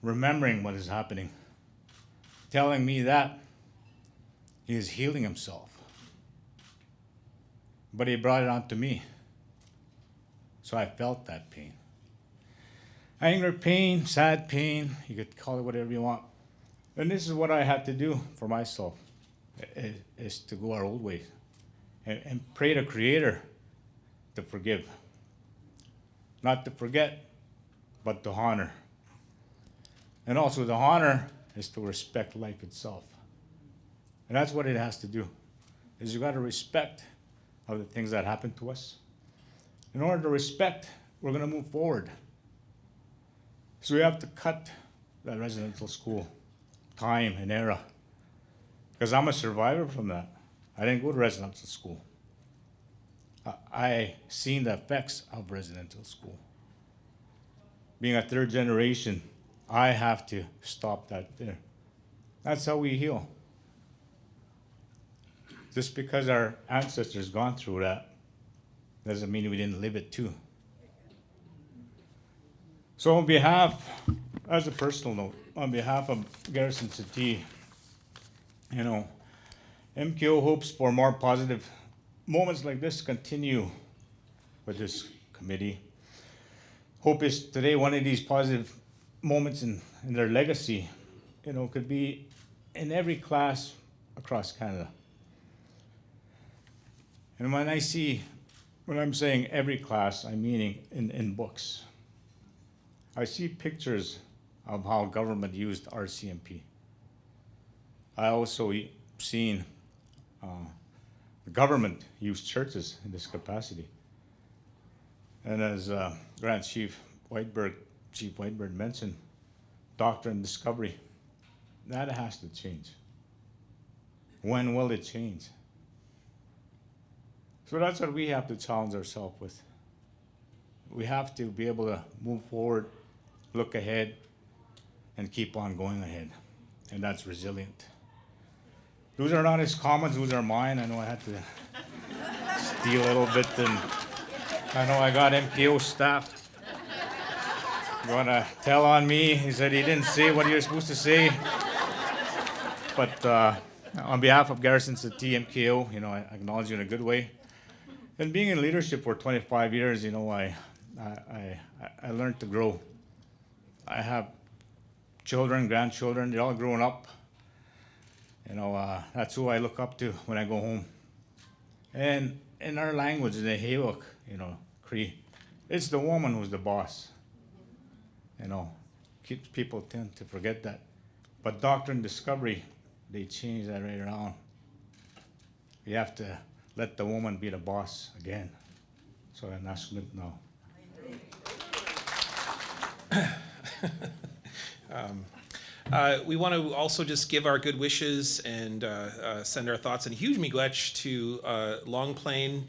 remembering what is happening, telling me that he is healing himself. But he brought it on to me. So I felt that pain. Anger pain, sad pain, you could call it whatever you want. And this is what I had to do for myself, is to go our old ways and pray to Creator to forgive. Not to forget, but to honor. And also the honor is to respect life itself. And that's what it has to do, is you got to respect of the things that happen to us. In order to respect, we're going to move forward. So we have to cut that residential school time and era. Because I'm a survivor from that. I didn't go to residential school. I seen the effects of residential school. Being a third generation, I have to stop that there. That's how we heal. Just because our ancestors gone through that doesn't mean we didn't live it too. So on behalf, as a personal note, on behalf of Garrison City, MKO hopes for more positive moments like this continue with this committee. Hope is today one of these positive moments in their legacy, could be in every class across Canada. And when I'm saying every class, I'm meaning in books. I see pictures of how government used RCMP. I also seen the government use churches in this capacity. And as Grand Chief Whiteberg mentioned, doctrine and discovery, that has to change. When will it change? So that's what we have to challenge ourselves with. We have to be able to move forward, look ahead, and keep on going ahead. And that's resilient. Those are not his comments, those are mine. I know I had to tea a little bit, and I know I got MKO staff gonna tell on me. He said he didn't say what he was supposed to say. But on behalf of Garrison City MKO, you know, I acknowledge you in a good way. And being in leadership for 25 years, you know, I learned to grow. I have children, grandchildren, they're all growing up. You know, that's who I look up to when I go home. And in our language, in the Hayuk, you know, Cree, it's the woman who's the boss. You know, people tend to forget that. But Doctrine Discovery, they changed that right around. You have to let the woman be the boss again. So that's good now. We want to also just give our good wishes and send our thoughts and huge miigwech to Long Plain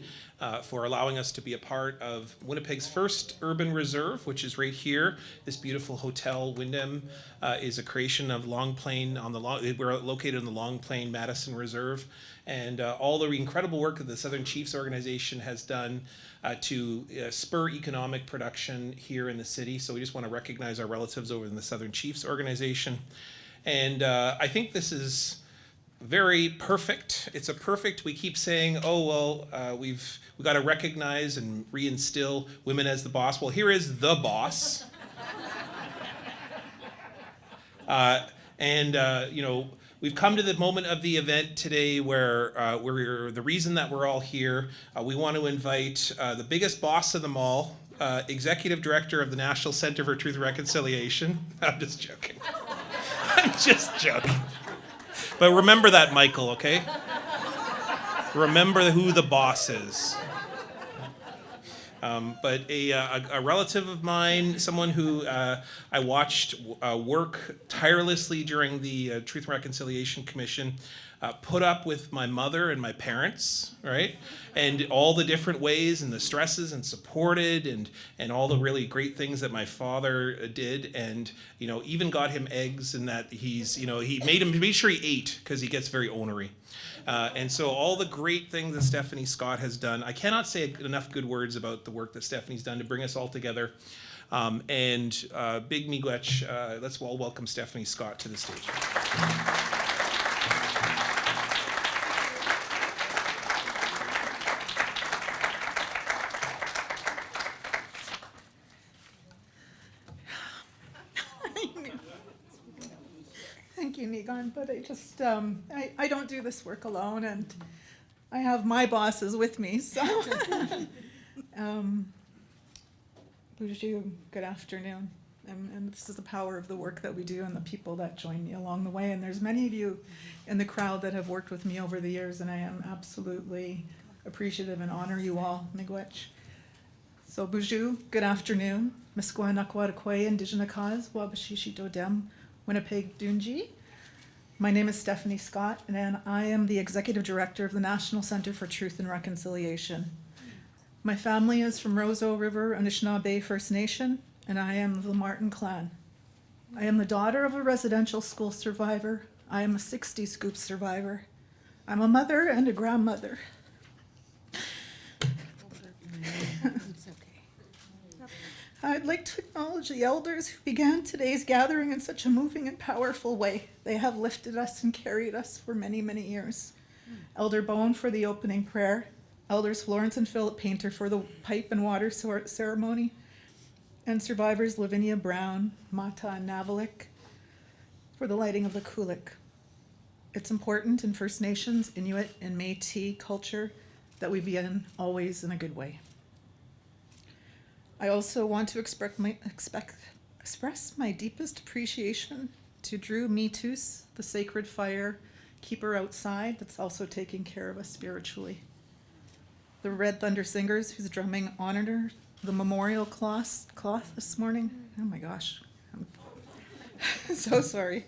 for allowing us to be a part of Winnipeg's first urban reserve, which is right here. This beautiful hotel, Wyndham, is a creation of Long Plain. We're located in the Long Plain Madison Reserve, and all the incredible work that the Southern Chiefs organization has done to spur economic production here in the city. So we just want to recognize our relatives over in the Southern Chiefs organization. And I think this is very perfect. It's a perfect, we keep saying, oh, well, we've got to recognize and reinstill women as the boss. Well, here is the boss. You know, we've come to the moment of the event today where we're the reason that we're all here. We want to invite the biggest boss of them all, Executive Director of the National Center for Truth and Reconciliation. I'm just joking. I'm just joking. But remember that, Michael, okay? Remember who the boss is. But a relative of mine, someone who I watched work tirelessly during the Truth and Reconciliation Commission, put up with my mother and my parents, right? And all the different ways and the stresses, and supported and all the really great things that my father did, and you know, even got him eggs, and that he's, you know, he made sure he ate because he gets very ornery. And so all the great things that Stephanie Scott has done, I cannot say enough good words about the work that Stephanie's done to bring us all together. Big miigwech, let's all welcome Stephanie Scott to the stage. Thank you, Nigan, but I just, I don't do this work alone, and I have my bosses with me, so. Bonjour, good afternoon. And this is the power of the work that we do and the people that join me along the way. And there's many of you in the crowd that have worked with me over the years, and I am absolutely appreciative and honor you all. Miigwech. So bonjour, good afternoon. Miskwaanakwaatakwe, Indigenous Wabashishi Dodem, Winnipeg Dunji. My name is Stephanie Scott, and I am the Executive Director of the National Center for Truth and Reconciliation. My family is from Roseau River, Anishinaabe First Nation, and I am of the Martin clan. I am the daughter of a residential school survivor. I am a 60 scoop survivor. I'm a mother and a grandmother. I'd like to acknowledge the elders who began today's gathering in such a moving and powerful way. They have lifted us and carried us for many, many years. Elder Bone for the opening prayer, Elders Florence and Philip Painter for the pipe and water ceremony, and survivors Lavinia Brown, Mata, and Navalik for the lighting of the kulik. It's important in First Nations, Inuit, and Métis culture that we begin always in a good way. I also want to express my deepest appreciation to Drew Mitus, the sacred fire keeper outside that's also taking care of us spiritually. The Red Thunder Singers, whose drumming honored the memorial cloth this morning. Oh my gosh, I'm so sorry.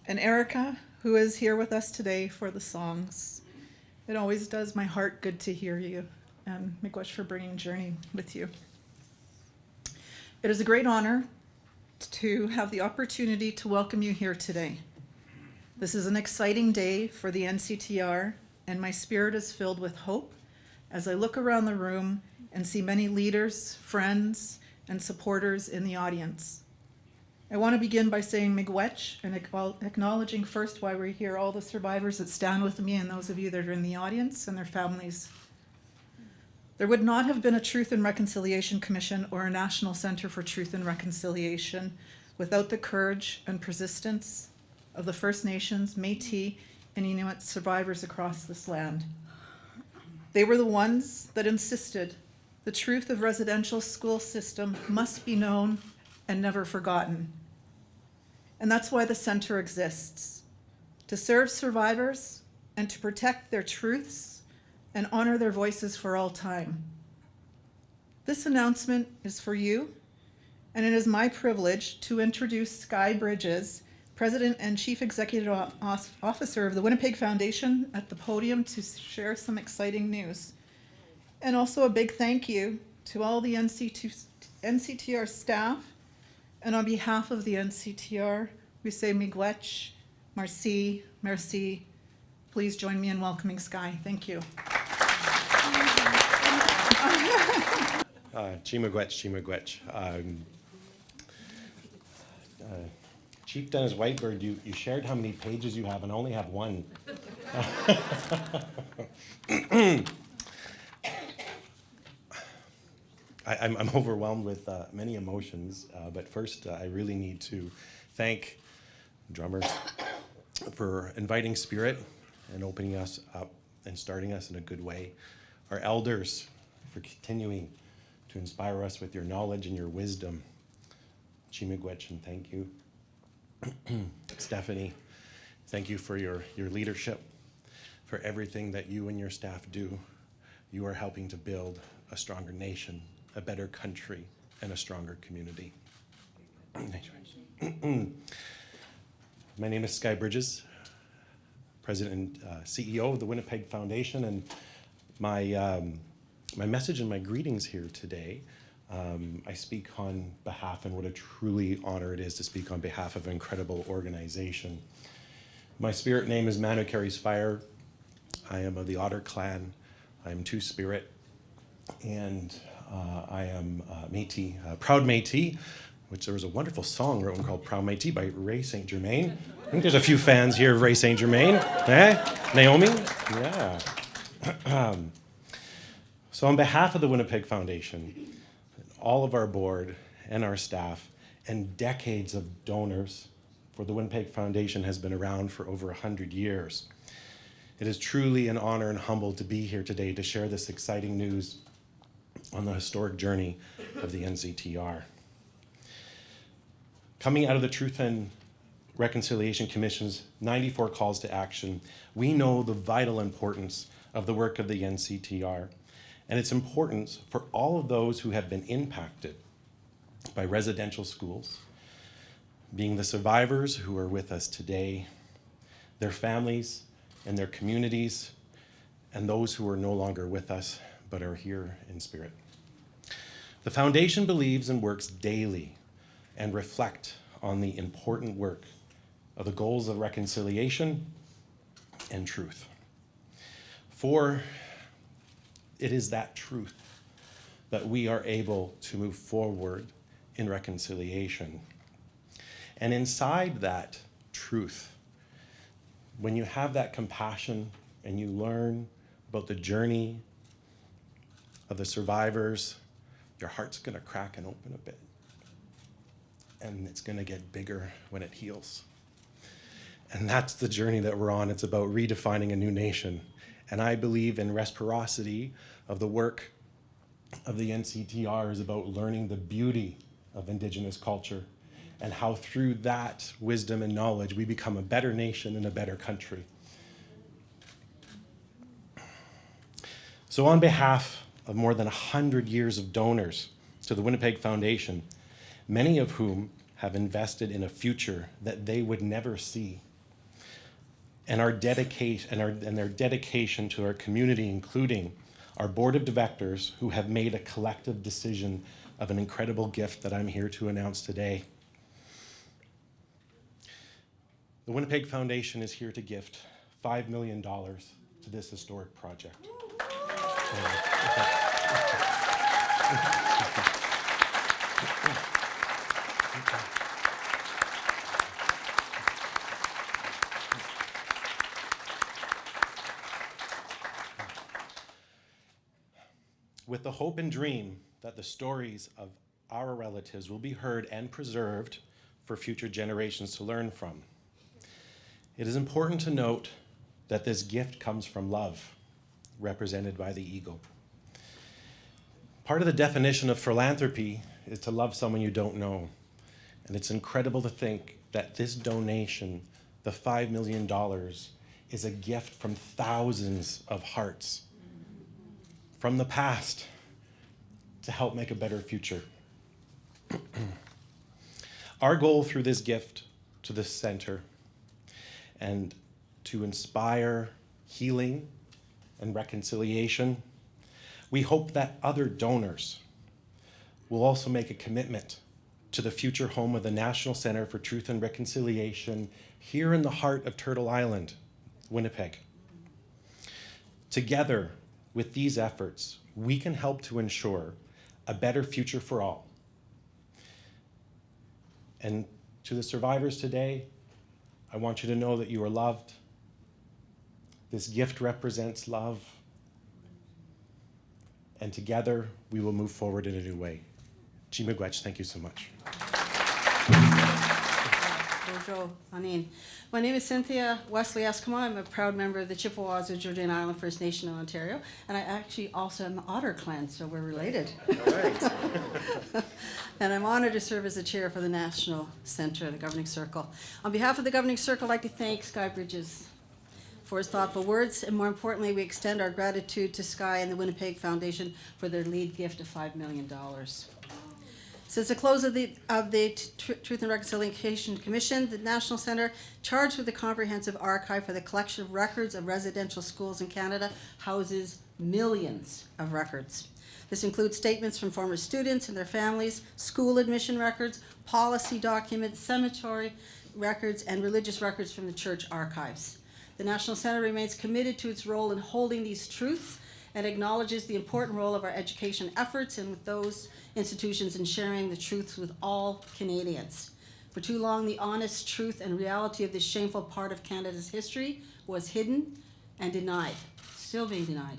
And Erica, who is here with us today for the songs. It always does my heart good to hear you, and miigwech for bringing Journey with you. It is a great honor to have the opportunity to welcome you here today. This is an exciting day for the NCTR, and my spirit is filled with hope as I look around the room and see many leaders, friends, and supporters in the audience. I want to begin by saying miigwech and acknowledging first why we're here, all the survivors that stand with me and those of you that are in the audience and their families. There would not have been a Truth and Reconciliation Commission or a National Center for Truth and Reconciliation without the courage and persistence of the First Nations, Métis, and Inuit survivors across this land. They were the ones that insisted the truth of residential school system must be known and never forgotten. And that's why the center exists, to serve survivors and to protect their truths and honor their voices for all time. This announcement is for you, and it is my privilege to introduce Sky Bridges, President and Chief Executive Officer of the Winnipeg Foundation, at the podium to share some exciting news. And also a big thank you to all the NCTR staff. And on behalf of the NCTR, we say miigwech, merci, merci. Please join me in welcoming Sky. Thank you. Chimagwech. Chief Dennis Whitebird, you shared how many pages you have and only have one. I'm overwhelmed with many emotions, but first I really need to thank drummers for inviting Spirit and opening us up and starting us in a good way. Our elders for continuing to inspire us with your knowledge and your wisdom. Chimagwech, and thank you. Stephanie, thank you for your leadership, for everything that you and your staff do. You are helping to build a stronger nation, a better country, and a stronger community. My name is Sky Bridges, President and CEO of the Winnipeg Foundation, and my message and my greetings here today, I speak on behalf, and what a truly honor it is to speak on behalf of an incredible organization. My spirit name is Man Who Carries Fire. I am of the Otter Clan. I am Two-Spirit, and I am Métis, proud Métis, which there was a wonderful song written called Proud Métis by Ray St. Germain. I think there's a few fans here of Ray St. Germain. Eh? Naomi? Yeah. So on behalf of the Winnipeg Foundation, all of our board and our staff, and decades of donors, for the Winnipeg Foundation has been around for over 100 years. It is truly an honor and humble to be here today to share this exciting news on the historic journey of the NCTR. Coming out of the Truth and Reconciliation Commission's 94 calls to action, we know the vital importance of the work of the NCTR and its importance for all of those who have been impacted by residential schools, being the survivors who are with us today, their families and their communities, and those who are no longer with us but are here in spirit. The Foundation believes and works daily and reflect on the important work of the goals of reconciliation and truth. For it is that truth that we are able to move forward in reconciliation. And inside that truth, when you have that compassion and you learn about the journey of the survivors, your heart's gonna crack and open a bit. And it's gonna get bigger when it heals. And that's the journey that we're on. It's about redefining a new nation. And I believe in reciprocity of the work of the NCTR is about learning the beauty of Indigenous culture and how through that wisdom and knowledge we become a better nation and a better country. So on behalf of more than 100 years of donors to the Winnipeg Foundation, many of whom have invested in a future that they would never see, and their dedication to our community, including our board of directors who have made a collective decision of an incredible gift that I'm here to announce today. The Winnipeg Foundation is here to gift $5 million to this historic project. With the hope and dream that the stories of our relatives will be heard and preserved for future generations to learn from. It is important to note that this gift comes from love, represented by the eagle. Part of the definition of philanthropy is to love someone you don't know. And it's incredible to think that this donation, the $5 million, is a gift from thousands of hearts from the past to help make a better future. Our goal through this gift to this center and to inspire healing and reconciliation, we hope that other donors will also make a commitment to the future home of the National Center for Truth and Reconciliation here in the heart of Turtle Island, Winnipeg. Together with these efforts, we can help to ensure a better future for all. And to the survivors today, I want you to know that you are loved. This gift represents love. And together, we will move forward in a new way. Miigwech, thank you so much. Bonjour, Anin. My name is Cynthia Wesley Eskimo. I'm a proud member of the Chippewas of Georgian Island First Nation of Ontario, and I actually also am the Otter clan, so we're related. All right. And I'm honored to serve as the chair for the National Center, the Governing Circle. On behalf of the Governing Circle, I'd like to thank Sky Bridges for his thoughtful words, and more importantly, we extend our gratitude to Sky and the Winnipeg Foundation for their lead gift of $5 million. Since the close of the Truth and Reconciliation Commission, the National Centre, charged with the comprehensive archive for the collection of records of residential schools in Canada, houses millions of records. This includes statements from former students and their families, school admission records, policy documents, cemetery records, and religious records from the church archives. The National Centre remains committed to its role in holding these truths and acknowledges the important role of our education efforts and with those institutions in sharing the truth with all Canadians. For too long, the honest truth and reality of this shameful part of Canada's history was hidden and denied, still being denied.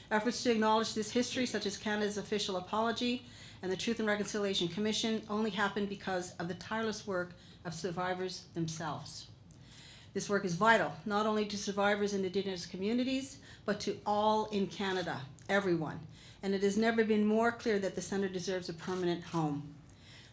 Efforts to acknowledge this history, such as Canada's official apology and the Truth and Reconciliation Commission, only happened because of the tireless work of survivors themselves. This work is vital, not only to survivors in Indigenous communities, but to all in Canada, everyone. And it has never been more clear that the Centre deserves a permanent home.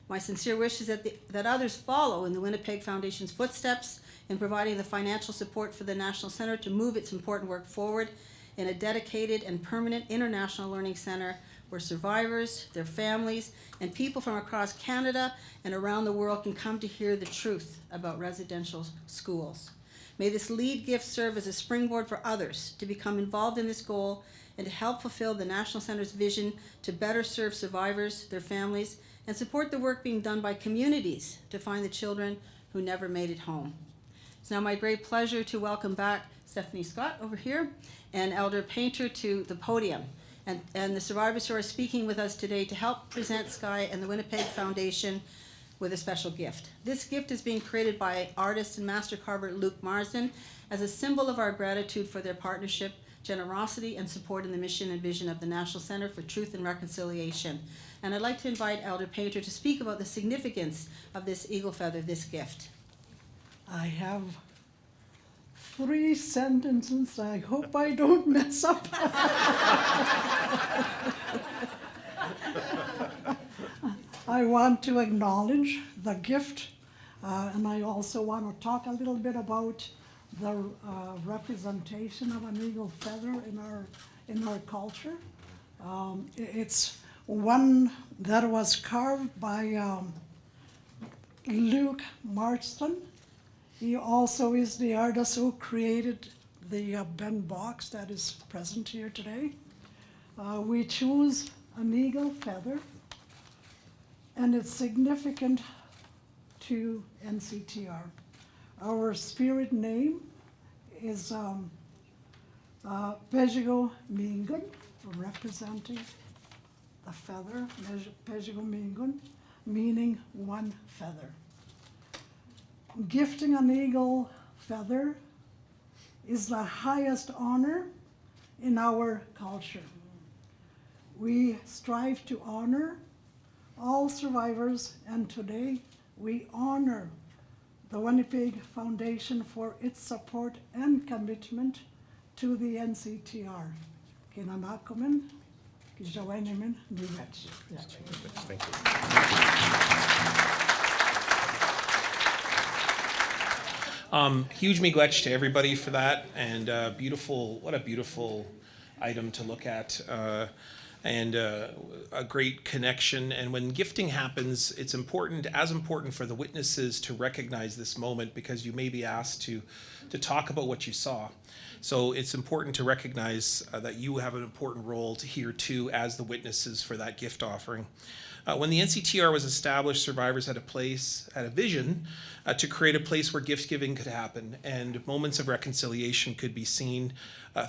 My sincere wish is that others follow in the Winnipeg Foundation's footsteps in providing the financial support for the National Centre to move its important work forward in a dedicated and permanent international learning centre where survivors, their families, and people from across Canada and around the world can come to hear the truth about residential schools. May this lead gift serve as a springboard for others to become involved in this goal and to help fulfill the National Centre's vision to better serve survivors, their families, and support the work being done by communities to find the children who never made it home. It's now my great pleasure to welcome back Stephanie Scott over here and Elder Painter to the podium, and the survivors who are speaking with us today to help present Sky and the Winnipeg Foundation with a special gift. This gift is being created by artist and master carver Luke Marsden as a symbol of our gratitude for their partnership, generosity, and support in the mission and vision of the National Centre for Truth and Reconciliation. And I'd like to invite Elder Painter to speak about the significance of this eagle feather, this gift. I have 3 sentences. I hope I don't mess up. I want to acknowledge the gift, and I also want to talk a little bit about the representation of an eagle feather in our culture. It's one that was carved by Luke Marsden. He also is the artist who created the Ben box that is present here today. We choose an eagle feather, and it's significant to NCTR. Our spirit name is Pejigo Mingun, for representing the feather, Pejigomingun, meaning one feather. Gifting an eagle feather is the highest honor in our culture. We strive to honor all survivors, and today we honor the Winnipeg Foundation for its support and commitment to the NCTR. Kinanakumin, Kijawainimin, Nuwetch. Thank you. Huge miigwech to everybody for that, and what a beautiful item to look at, and a great connection. And when gifting happens, it's as important for the witnesses to recognize this moment, because you may be asked to talk about what you saw. So it's important to recognize that you have an important role to hear too as the witnesses for that gift offering. When the NCTR was established, survivors had a vision to create a place where gift giving could happen, and moments of reconciliation could be seen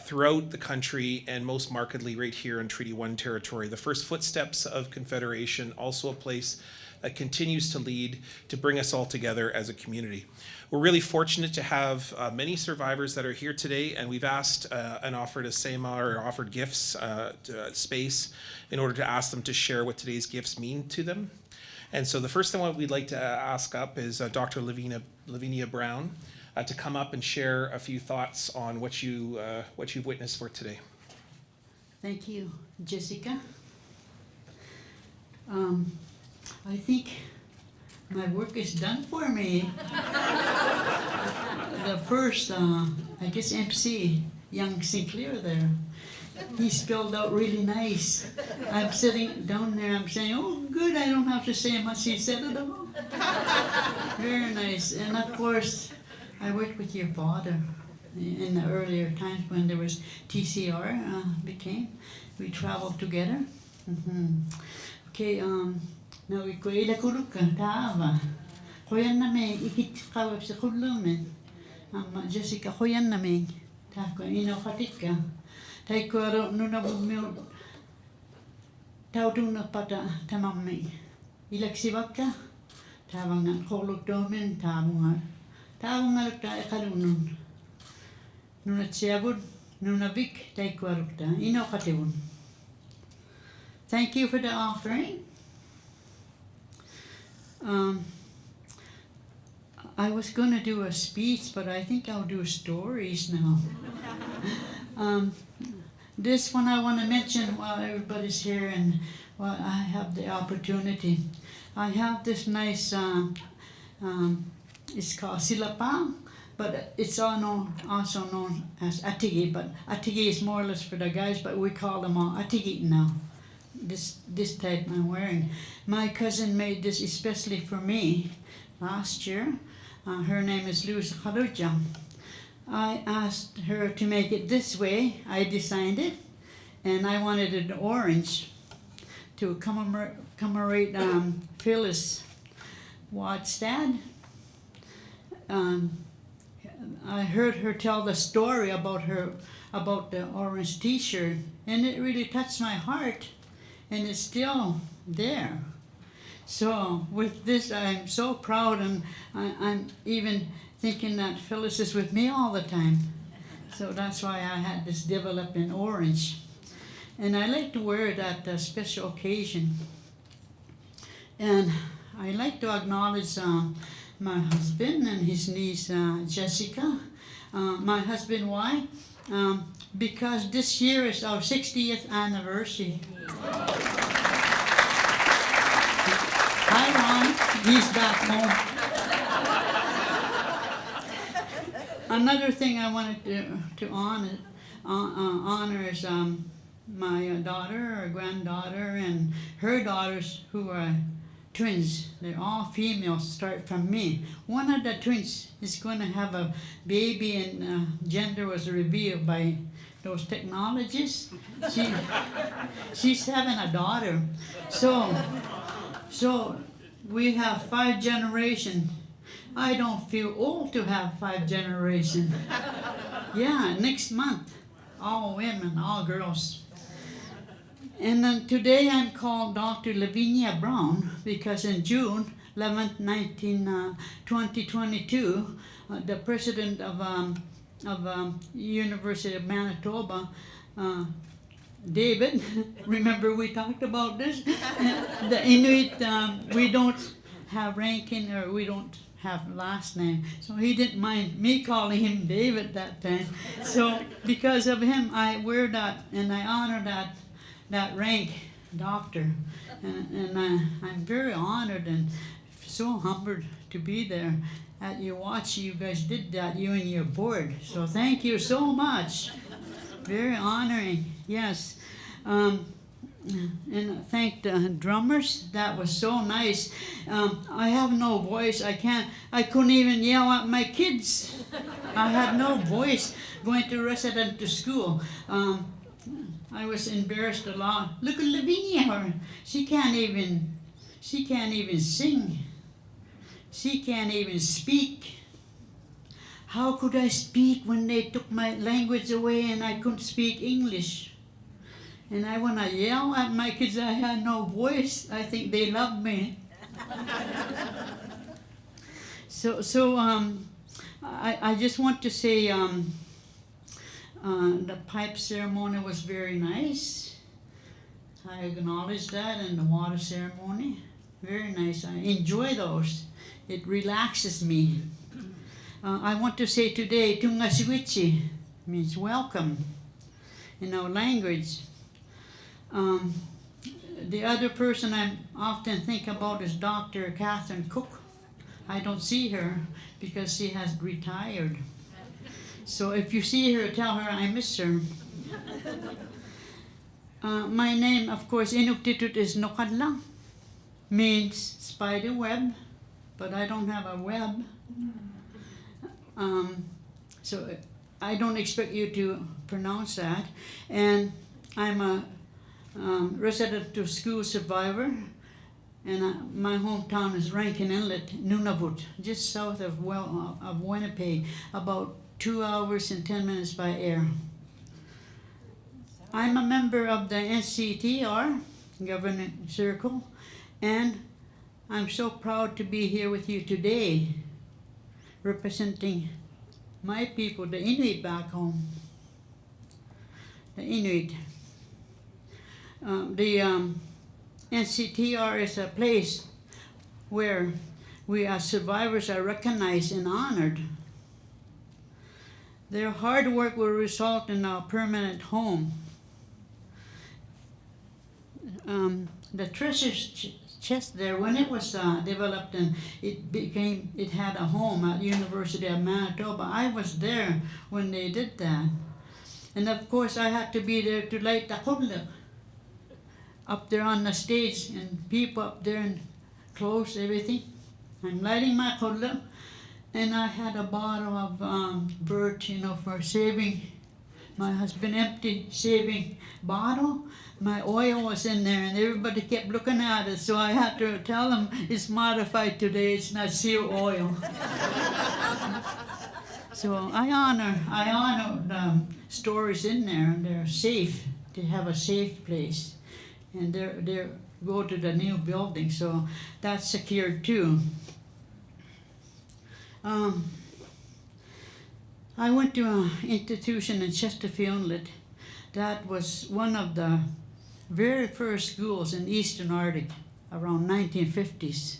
throughout the country, and most markedly right here in Treaty 1 territory. The first footsteps of Confederation, also a place that continues to lead to bring us all together as a community. We're really fortunate to have many survivors that are here today, and we've asked and offered a SEMA, or offered gifts space, in order to ask them to share what today's gifts mean to them. And so the first thing we'd like to ask up is Dr. Lavinia Brown to come up and share a few thoughts on what you've witnessed for today. Thank you, Jessica. I think my work is done for me. The first, I guess MC, young Sinclair there, he spelled out really nice. I'm sitting down there, I'm saying, oh good, I don't have to say much, he said it all. Very nice. And of course, I worked with your father in the earlier times when there was TCR we traveled together. Okay, now we go ila kuruka taava. Hoyan na me ikit kawap sa kulumen. Jessica hoyan na me ta ko ino katika. Tai ko ro nuna bumil tau na pata tamami. Ilaksivaka tawang na kolok domen tamunga. Tawang ta ekalunun. Nuna tsiabud nuna vik tai ko rukta ino katewun. Thank you for the offering. I was going to do a speech, but I think I'll do stories now. This one I want to mention while everybody's here and while I have the opportunity. I have this nice, it's called silapang, but it's also known as atigi, but atigi is more or less for the guys, but we call them all atigi now. This type I'm wearing. My cousin made this especially for me last year. Her name is Luz Kharuja. I asked her to make it this way. I designed it, and I wanted it orange to commemorate Phyllis Wadstad. I heard her tell the story about the orange T-shirt, and it really touched my heart. And it's still there. So with this, I'm so proud, and I'm even thinking that Phyllis is with me all the time. So that's why I had this developed in orange. And I like to wear it at a special occasion. And I like to acknowledge my husband and his niece, Jessica. My husband, why? Because this year is our 60th anniversary. Hi, Ron. He's back home. Another thing I wanted to honor is my daughter, or granddaughter, and her daughters, who are twins. They're all females, start from me. One of the twins is going to have a baby, and gender was revealed by those technologies. She's having a daughter. So we have 5 generations. I don't feel old to have 5 generations. Yeah, next month, all women, all girls. And then today I'm called Dr. Lavinia Brown because in June 11th, 2022, the president of University of Manitoba, David, remember we talked about this? The Inuit, we don't have ranking or we don't have last name. So he didn't mind me calling him David that time. So because of him, I wear that and I honor that rank, doctor. And I'm very honored and so humbled to be there. At your watch, you guys did that, you and your board. So thank you so much. Very honoring, yes. And thank the drummers. That was so nice. I have no voice. I couldn't even yell at my kids. I had no voice going to resident to school. I was embarrassed a lot. Look at Lavinia. She can't even sing. She can't even speak. How could I speak when they took my language away and I couldn't speak English? And when I yell at my kids, I had no voice. I think they love me. I just want to say the pipe ceremony was very nice. I acknowledge that, and the water ceremony, very nice. I enjoy those. It relaxes me. I want to say today, Tungaswichi means welcome in our language. The other person I often think about is Dr. Catherine Cook. I don't see her because she has retired. So if you see her, tell her I miss her. My name, of course, Inuktitut is Nokadla, means spider web, but I don't have a web. So I don't expect you to pronounce that. And I'm a resident to school survivor, and my hometown is Rankin Inlet, Nunavut, just south of Winnipeg, about 2 hours and 10 minutes by air. I'm a member of the NCTR, Government Circle, and I'm so proud to be here with you today, representing my people, the Inuit back home. The Inuit. The NCTR is a place where we as survivors are recognized and honored. Their hard work will result in a permanent home. The treasure chest there, when it was developed and it had a home at University of Manitoba, I was there when they did that. And of course I had to be there to light the kodlak up there on the stage, and people up there and close everything. I'm lighting my kodlak, and I had a bottle of birch, for saving. My husband empty saving bottle. My oil was in there, and everybody kept looking at it, so I had to tell them it's modified today. It's not seal oil. So I honor the stories in there, and they're safe. They have a safe place. And they go to the new building, so that's secured too. I went to an institution in Chesterfield Inlet. That was one of the very first schools in Eastern Arctic around 1950s.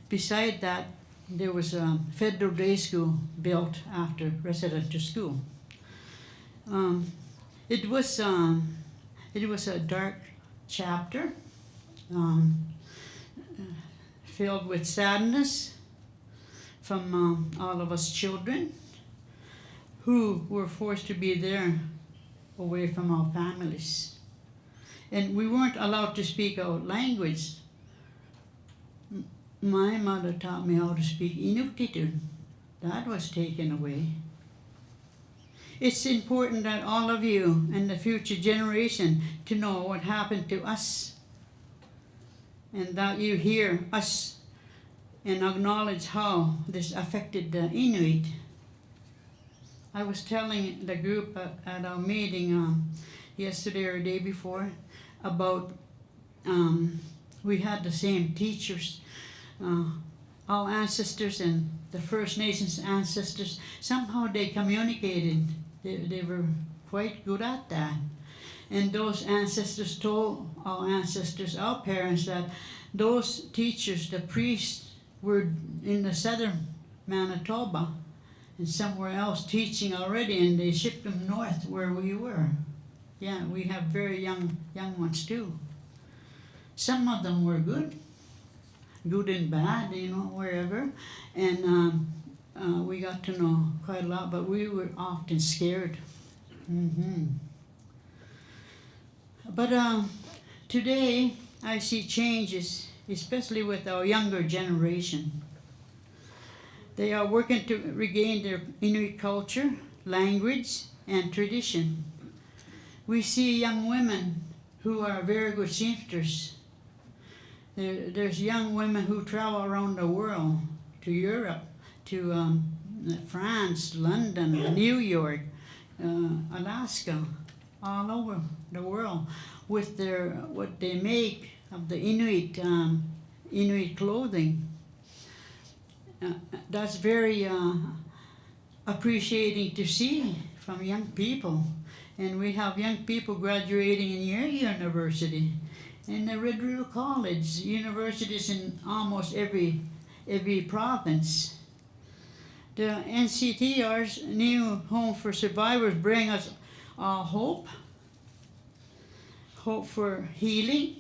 Beside that, there was a federal day school built after residential school. It was a dark chapter, filled with sadness from all of us children who were forced to be there away from our families. And we weren't allowed to speak our language. My mother taught me how to speak Inuktitut. That was taken away. It's important that all of you and the future generation to know what happened to us, and that you hear us and acknowledge how this affected the Inuit. I was telling the group at our meeting yesterday or the day before, about we had the same teachers. Our ancestors and the First Nations ancestors, somehow they communicated. They were quite good at that. And those ancestors told our ancestors, our parents, that those teachers, the priests, were in the southern Manitoba and somewhere else teaching already, and they shipped them north where we were. Yeah, we have very young ones too. Some of them were good and bad, wherever. And we got to know quite a lot, but we were often scared. But today, I see changes, especially with our younger generation. They are working to regain their Inuit culture, language, and tradition. We see young women who are very good seamsters. There's young women who travel around the world, to Europe, to France, London, New York, Alaska, all over the world, with what they make of the Inuit clothing. That's very appreciating to see from young people. And we have young people graduating in your university, in the Red River College, universities in almost every province. The NCTR's new Home for Survivors bring us hope for healing,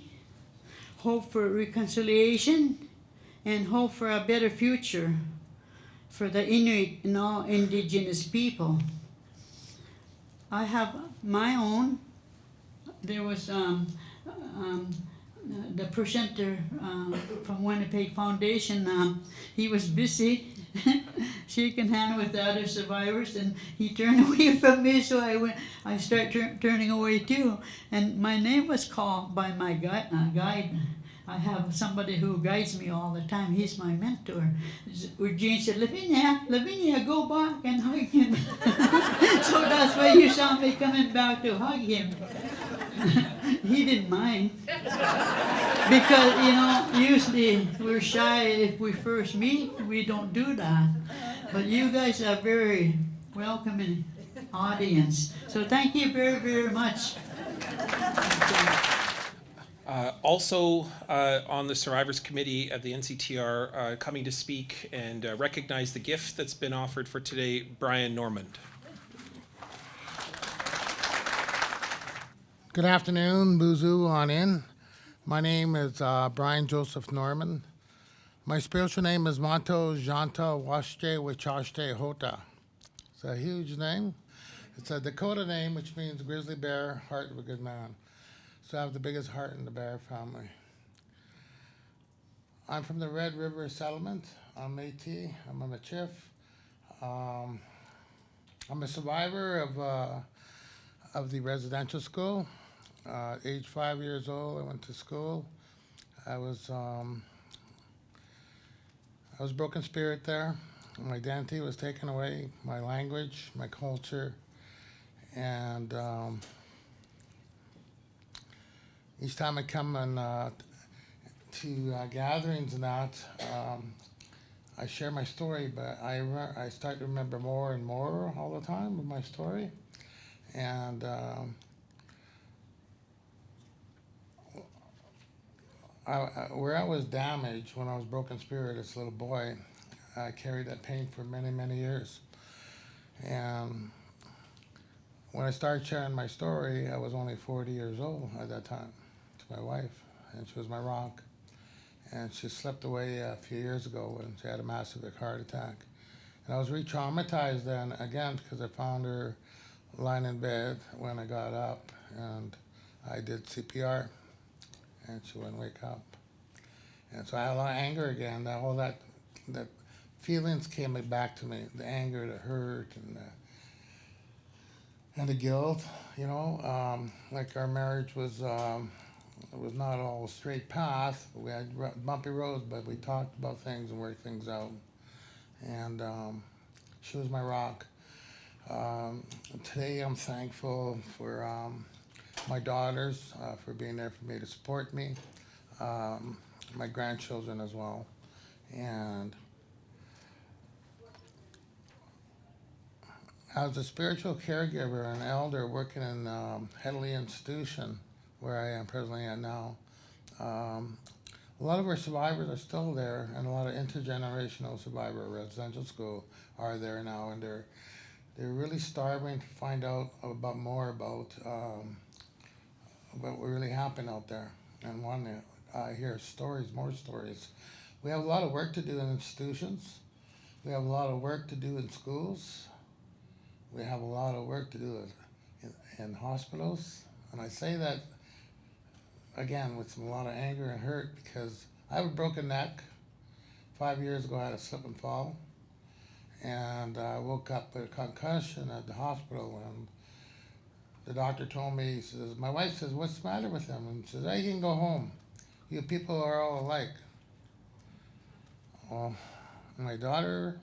hope for reconciliation, and hope for a better future for the Inuit and all indigenous people. I have my own. There was the presenter from Winnipeg Foundation. He was busy shaking hands with the other survivors, and he turned away from me, so I started turning away too. And my name was called by my guide. I have somebody who guides me all the time. He's my mentor. Eugene said, Lavinia, go back and hug him. So that's why you saw me coming back to hug him. He didn't mind. Because, usually we're shy if we first meet. We don't do that. But you guys are very welcoming audience. So thank you very, very much. Also on the Survivors Committee of the NCTR, coming to speak and recognize the gift that's been offered for today, Brian Normand. Good afternoon, Buzu on in. My name is Brian Joseph Norman. My spiritual name is Manto Janta Washte Wichashte Hota. It's a huge name. It's a Dakota name, which means grizzly bear, heart of a good man. So I have the biggest heart in the bear family. I'm from the Red River Settlement. I'm Métis. I'm a Michif. I'm a survivor of the residential school. Age 5 years old, I went to school. I was broken spirit there. My identity was taken away, my language, my culture, and each time I come to gatherings and that, I share my story, but I start to remember more and more all the time of my story. And where I was damaged when I was broken spirit as a little boy, I carried that pain for many, many years. And when I started sharing my story, I was only 40 years old at that time to my wife, and she was my rock. And she slipped away a few years ago when she had a massive heart attack. And I was re-traumatized then again because I found her lying in bed when I got up, and I did CPR, and she wouldn't wake up. And so I had a lot of anger again. All that feelings came back to me, the anger, the hurt, and the guilt, like our marriage was not all straight path. We had bumpy roads, but we talked about things and worked things out. And she was my rock. Today I'm thankful for my daughters for being there for me to support me, my grandchildren as well. And as a spiritual caregiver and elder working in Headley Institution, where I am presently at now, a lot of our survivors are still there, and a lot of intergenerational survivor residential school are there now, and they're really starving to find out about more about what really happened out there, and want to hear stories, more stories. We have a lot of work to do in institutions. We have a lot of work to do in schools. We have a lot of work to do in hospitals, and I say that again with a lot of anger and hurt because I have a broken neck. 5 years ago I had a slip and fall, and I woke up with a concussion at the hospital, and the doctor told me, he says, my wife says, what's the matter with him? And he says, hey, you can go home. You people are all alike. Well, my daughter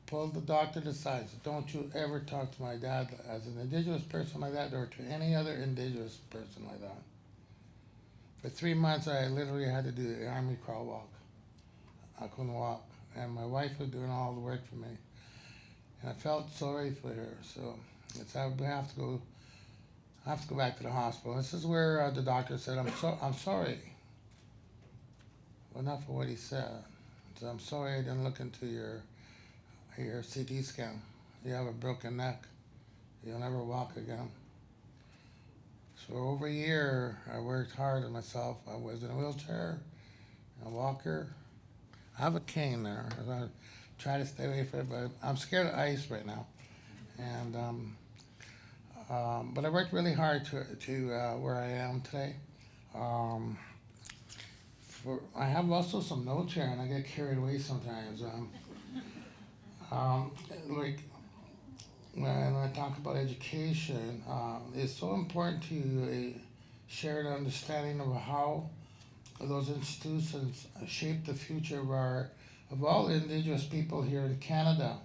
pulled the doctor aside, said, don't you ever talk to my dad as an Indigenous person like that or to any other Indigenous person like that. For 3 months, I literally had to do the army crawl walk. I couldn't walk, and my wife was doing all the work for me. And I felt sorry for her, so it's, I have to go back to the hospital. This is where the doctor said, I'm sorry. Well, not for what he said. So I'm sorry I didn't look into your CT scan. You have a broken neck. You'll never walk again. So over a year, I worked hard on myself. I was in a wheelchair, a walker. I have a cane there. I try to stay away from it, but I'm scared of ice right now. And but I worked really hard to where I am today. I have also some notes here, and I get carried away sometimes. Like when I talk about education, it's so important to share an understanding of how those institutions shape the future of all Indigenous people here in Canada.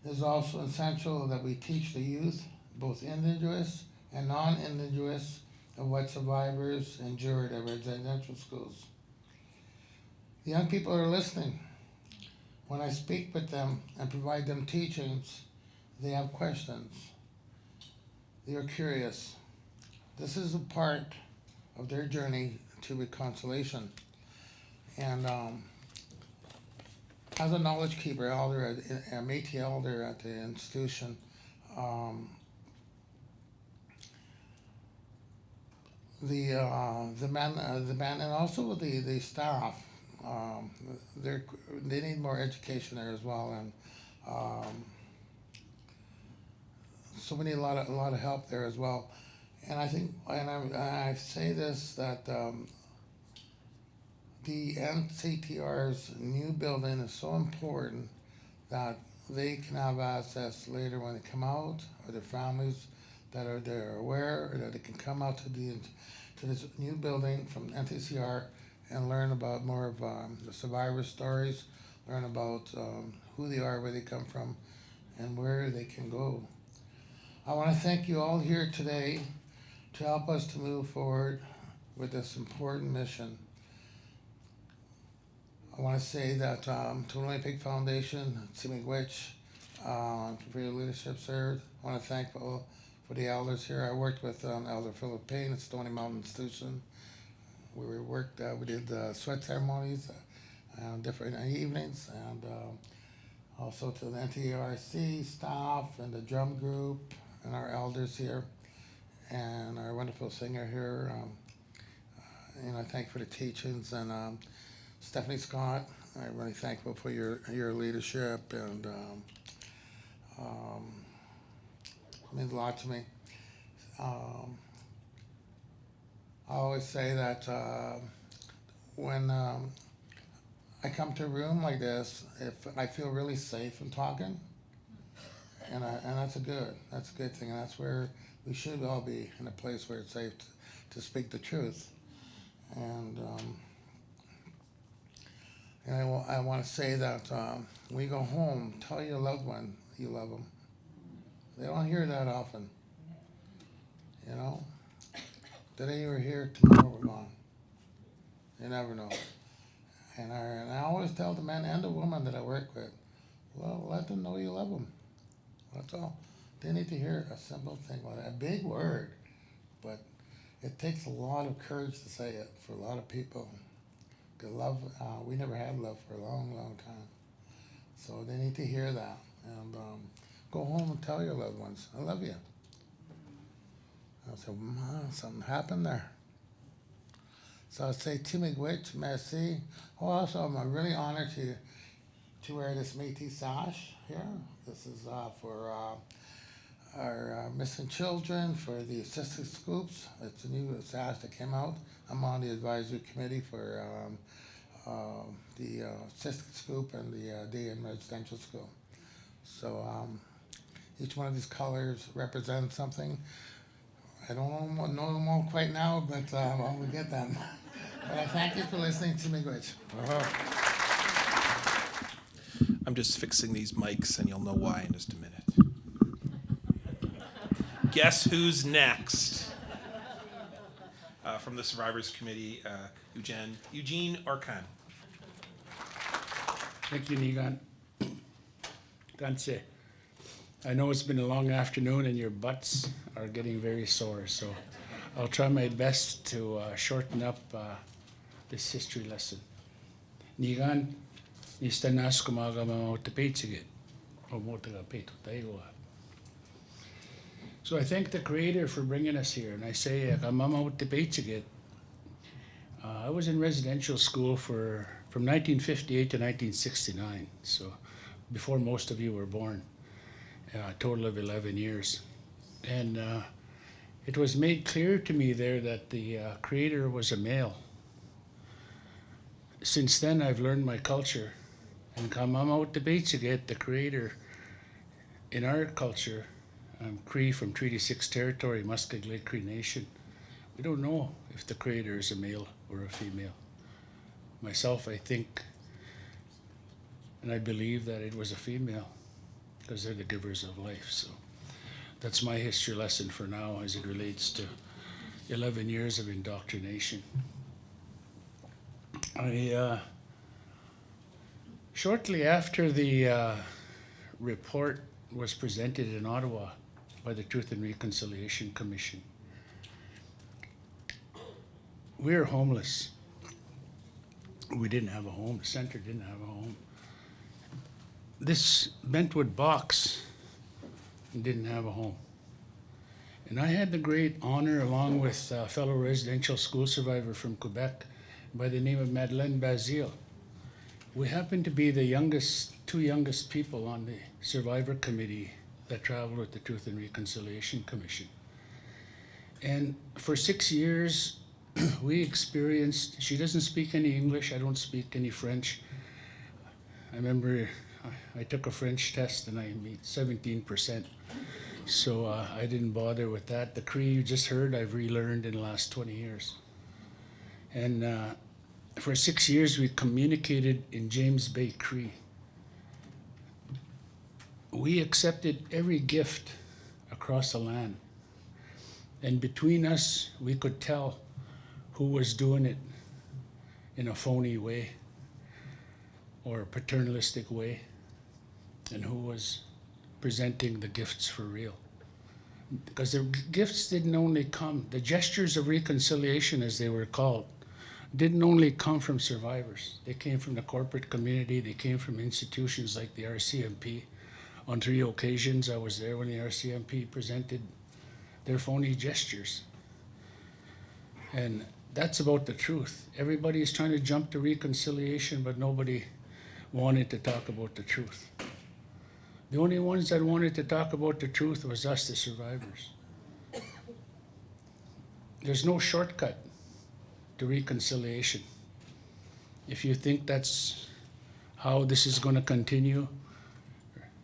It's also essential that we teach the youth, both Indigenous and non-Indigenous, of what survivors endured at residential schools. The young people are listening. When I speak with them and provide them teachings, they have questions. They are curious. This is a part of their journey to reconciliation. And as a knowledge keeper, elder, a Métis elder at the institution, the men and also the staff, they need more education there as well, and so we need a lot of help there as well. And I think, and I say this, that the NCTR's new building is so important that they can have access later when they come out, or their families that are there aware, or that they can come out to this new building from NCTR and learn about more of the survivor stories, learn about who they are, where they come from, and where they can go. I want to thank you all here today to help us to move forward with this important mission. I want to say that to the Olympic Foundation, Miigwech, for your leadership, sir. I want to thank for the elders here. I worked with Elder Philip Payne at Stony Mountain Institution. We did sweat ceremonies on different evenings, and also to the NTRC staff and the drum group and our elders here, and our wonderful singer here. And I thank for the teachings, and Stephanie Scott, I'm really thankful for your leadership, and it means a lot to me. I always say that when I come to a room like this, if I feel really safe in talking, and that's a good thing, and that's where we should all be, in a place where it's safe to speak the truth. And I want to say that when you go home, tell your loved one you love them. They don't hear that often, you know. Today we're here, tomorrow we're gone. You never know. And I always tell the man and the woman that I work with, well, let them know you love them. That's all. They need to hear a simple thing, a big word, but it takes a lot of courage to say it for a lot of people. Because love, we never had love for a long, long time. So they need to hear that. And go home and tell your loved ones, I love you. I said, something happened there. So I say, Timigwich, merci. Oh, also, I'm really honored to wear this Métis sash here. This is for our missing children, for the Cystic Scoops. It's a new sash that came out. I'm on the advisory committee for the Cystic Scoop and the Day in Residential School. So each one of these colors represents something. I don't know them all quite now, but we'll get them. But I thank you for listening to me, Gwitch. I'm just fixing these mics, and you'll know why in just a minute. Guess who's next? From the Survivors Committee, Eugene Orkan. Thank you, Nigan. Danse. I know it's been a long afternoon and your butts are getting very sore, so I'll try my best to shorten up this history lesson. Nigan, nista nas kumaga mamautapitsigit, o motaga peto taiwa. So I thank the Creator for bringing us here, and I say, I was in residential school from 1958 to 1969, so before most of you were born, a total of 11 years. And it was made clear to me there that the Creator was a male. Since then, I've learned my culture, and the Creator in our culture, I'm Cree from Treaty 6 territory, Muskeg Cree Nation. We don't know if the Creator is a male or a female. Myself, I think, and I believe that it was a female, because they're the givers of life. So that's my history lesson for now as it relates to 11 years of indoctrination. Shortly after the report was presented in Ottawa by the Truth and Reconciliation Commission, we were homeless. We didn't have a home. The center didn't have a home. This bentwood box didn't have a home. And I had the great honor, along with a fellow residential school survivor from Quebec by the name of Madeleine Basile. We happened to be the two youngest people on the survivor committee that traveled with the Truth and Reconciliation Commission. And for 6 years, we experienced, she doesn't speak any English, I don't speak any French. I remember I took a French test and I made 17%. So I didn't bother with that. The Cree you just heard, I've relearned in the last 20 years. And for 6 years, we communicated in James Bay Cree. We accepted every gift across the land. And between us, we could tell who was doing it in a phony way or a paternalistic way, and who was presenting the gifts for real. Because the gifts didn't only come, the gestures of reconciliation, as they were called, didn't only come from survivors. They came from the corporate community, they came from institutions like the RCMP. On 3 occasions, I was there when the RCMP presented their phony gestures. And that's about the truth. Everybody is trying to jump to reconciliation, but nobody wanted to talk about the truth. The only ones that wanted to talk about the truth was us, the survivors. There's no shortcut to reconciliation. If you think that's how this is going to continue,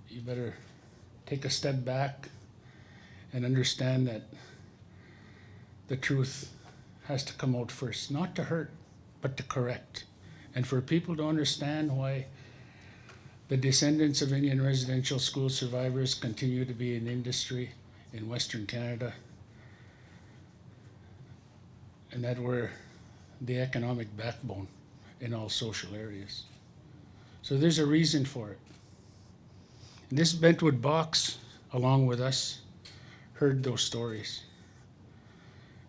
you better take a step back and understand that the truth has to come out first, not to hurt, but to correct. And for people to understand why the descendants of Indian residential school survivors continue to be in industry in Western Canada, and that we're the economic backbone in all social areas. So there's a reason for it. And this Bentwood box, along with us, heard those stories.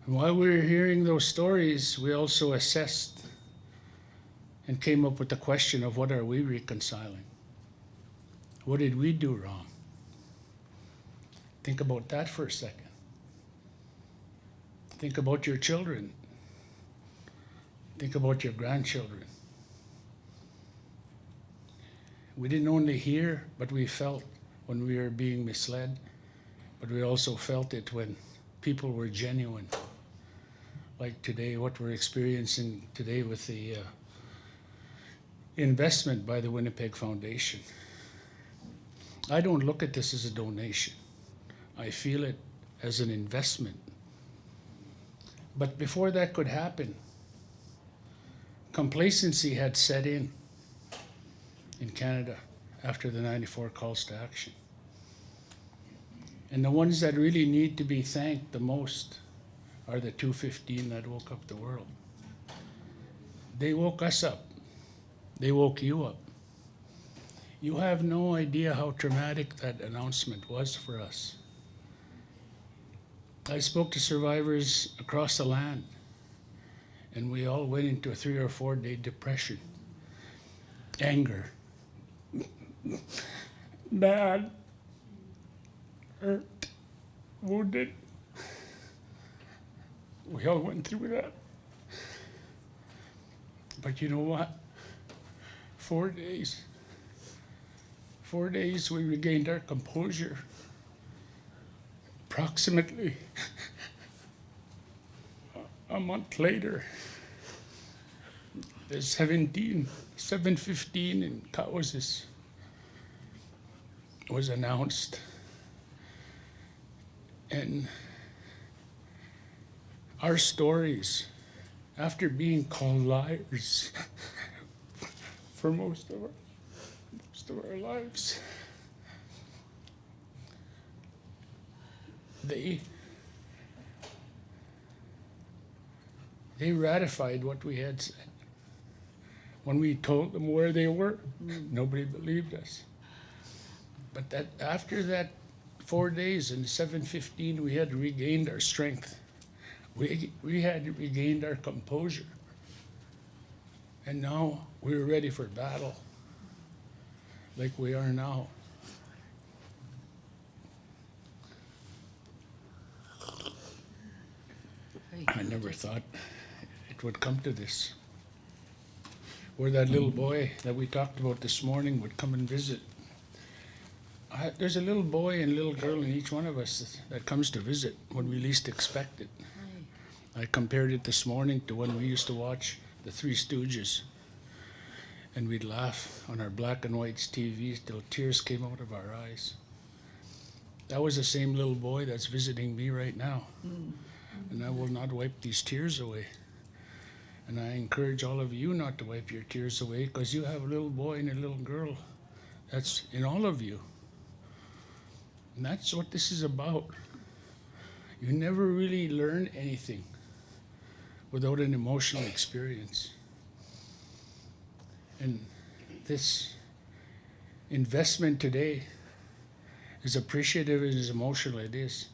And while we were hearing those stories, we also assessed and came up with the question of what are we reconciling? What did we do wrong? Think about that for a second. Think about your children. Think about your grandchildren. We didn't only hear, but we felt when we were being misled, but we also felt it when people were genuine. Like today, what we're experiencing today with the investment by the Winnipeg Foundation. I don't look at this as a donation. I feel it as an investment. But before that could happen, complacency had set in Canada after the 94 calls to action. And the ones that really need to be thanked the most are the 215 that woke up the world. They woke us up. They woke you up. You have no idea how traumatic that announcement was for us. I spoke to survivors across the land, and we all went into a 3 or 4 day depression. Anger. Bad. Hurt. Wounded. We all went through that. But you know what? 4 days. 4 days we regained our composure. Approximately a month later, the 715 in Kaosis was announced. And our stories, after being called liars for most of our lives, they ratified what we had said. When we told them where they were, nobody believed us. But that after that 4 days and 715, we had regained our strength. We had regained our composure. And now we were ready for battle, like we are now. I never thought it would come to this, where that little boy that we talked about this morning would come and visit. There's a little boy and little girl in each one of us that comes to visit when we least expect it. I compared it this morning to when we used to watch the Three Stooges, and we'd laugh on our black and white TVs till tears came out of our eyes. That was the same little boy that's visiting me right now. And I will not wipe these tears away. And I encourage all of you not to wipe your tears away, because you have a little boy and a little girl that's in all of you. And that's what this is about. You never really learn anything without an emotional experience. And this investment today, as appreciative and as emotional it is,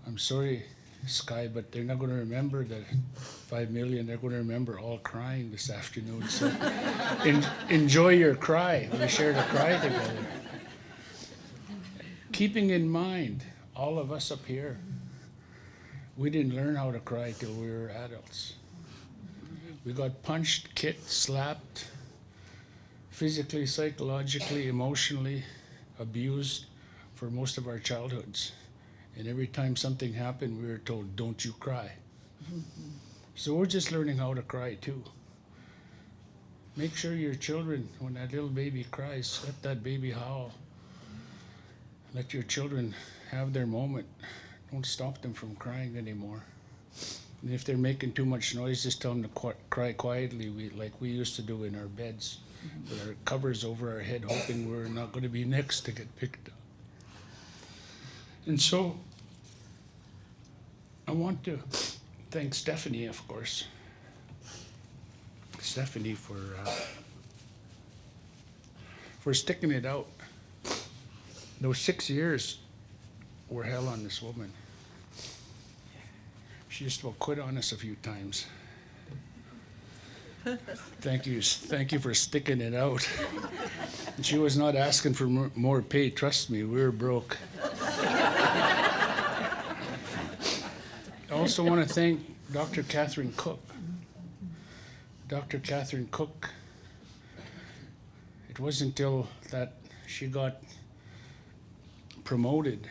I'm sorry, Sky, but they're not going to remember the 5 million. They're going to remember all crying this afternoon. So enjoy your cry. We shared a cry together. Keeping in mind, all of us up here, we didn't learn how to cry till we were adults. We got punched, kicked, slapped, physically, psychologically, emotionally abused for most of our childhoods. And every time something happened, we were told, don't you cry. So we're just learning how to cry too. Make sure your children, when that little baby cries, let that baby howl. Let your children have their moment. Don't stop them from crying anymore. And if they're making too much noise, just tell them to cry quietly, like we used to do in our beds, with our covers over our head, hoping we're not going to be next to get picked up. And so I want to thank Stephanie, of course. Stephanie for sticking it out. Those 6 years were hell on this woman. She just about quit on us a few times. Thank you for sticking it out. And she was not asking for more pay. Trust me, we were broke. I also want to thank Dr. Catherine Cook. Dr. Catherine Cook, it wasn't until that she got promoted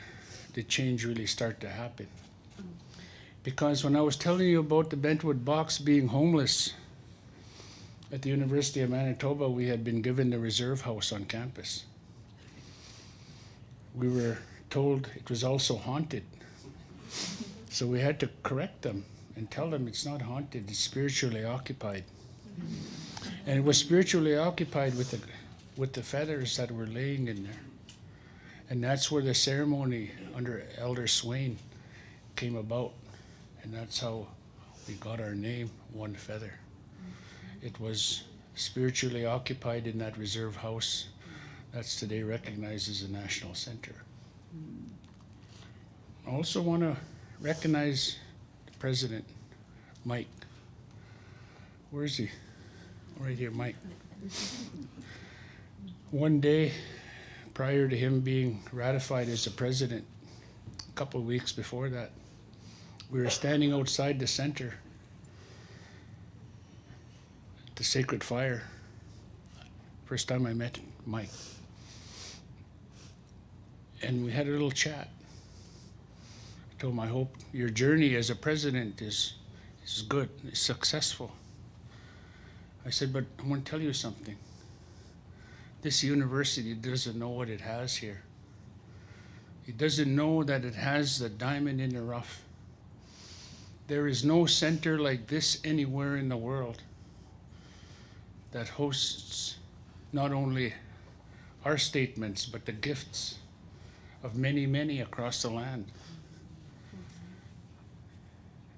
did change really start to happen. Because when I was telling you about the Bentwood Box being homeless, at the University of Manitoba, we had been given the reserve house on campus. We were told it was also haunted. So we had to correct them and tell them it's not haunted, it's spiritually occupied. And it was spiritually occupied with the feathers that were laying in there. And that's where the ceremony under Elder Swain came about. And that's how we got our name, One Feather. It was spiritually occupied in that reserve house that's today recognized as a national center. I also want to recognize the president, Mike. Where is he? Right here, Mike. One day prior to him being ratified as the president, a couple of weeks before that, we were standing outside the center, the Sacred Fire. First time I met Mike. And we had a little chat. I told him, I hope your journey as a president is good, is successful. I said, but I want to tell you something. This university doesn't know what it has here. It doesn't know that it has the diamond in the rough. There is no center like this anywhere in the world that hosts not only our statements, but the gifts of many, many across the land.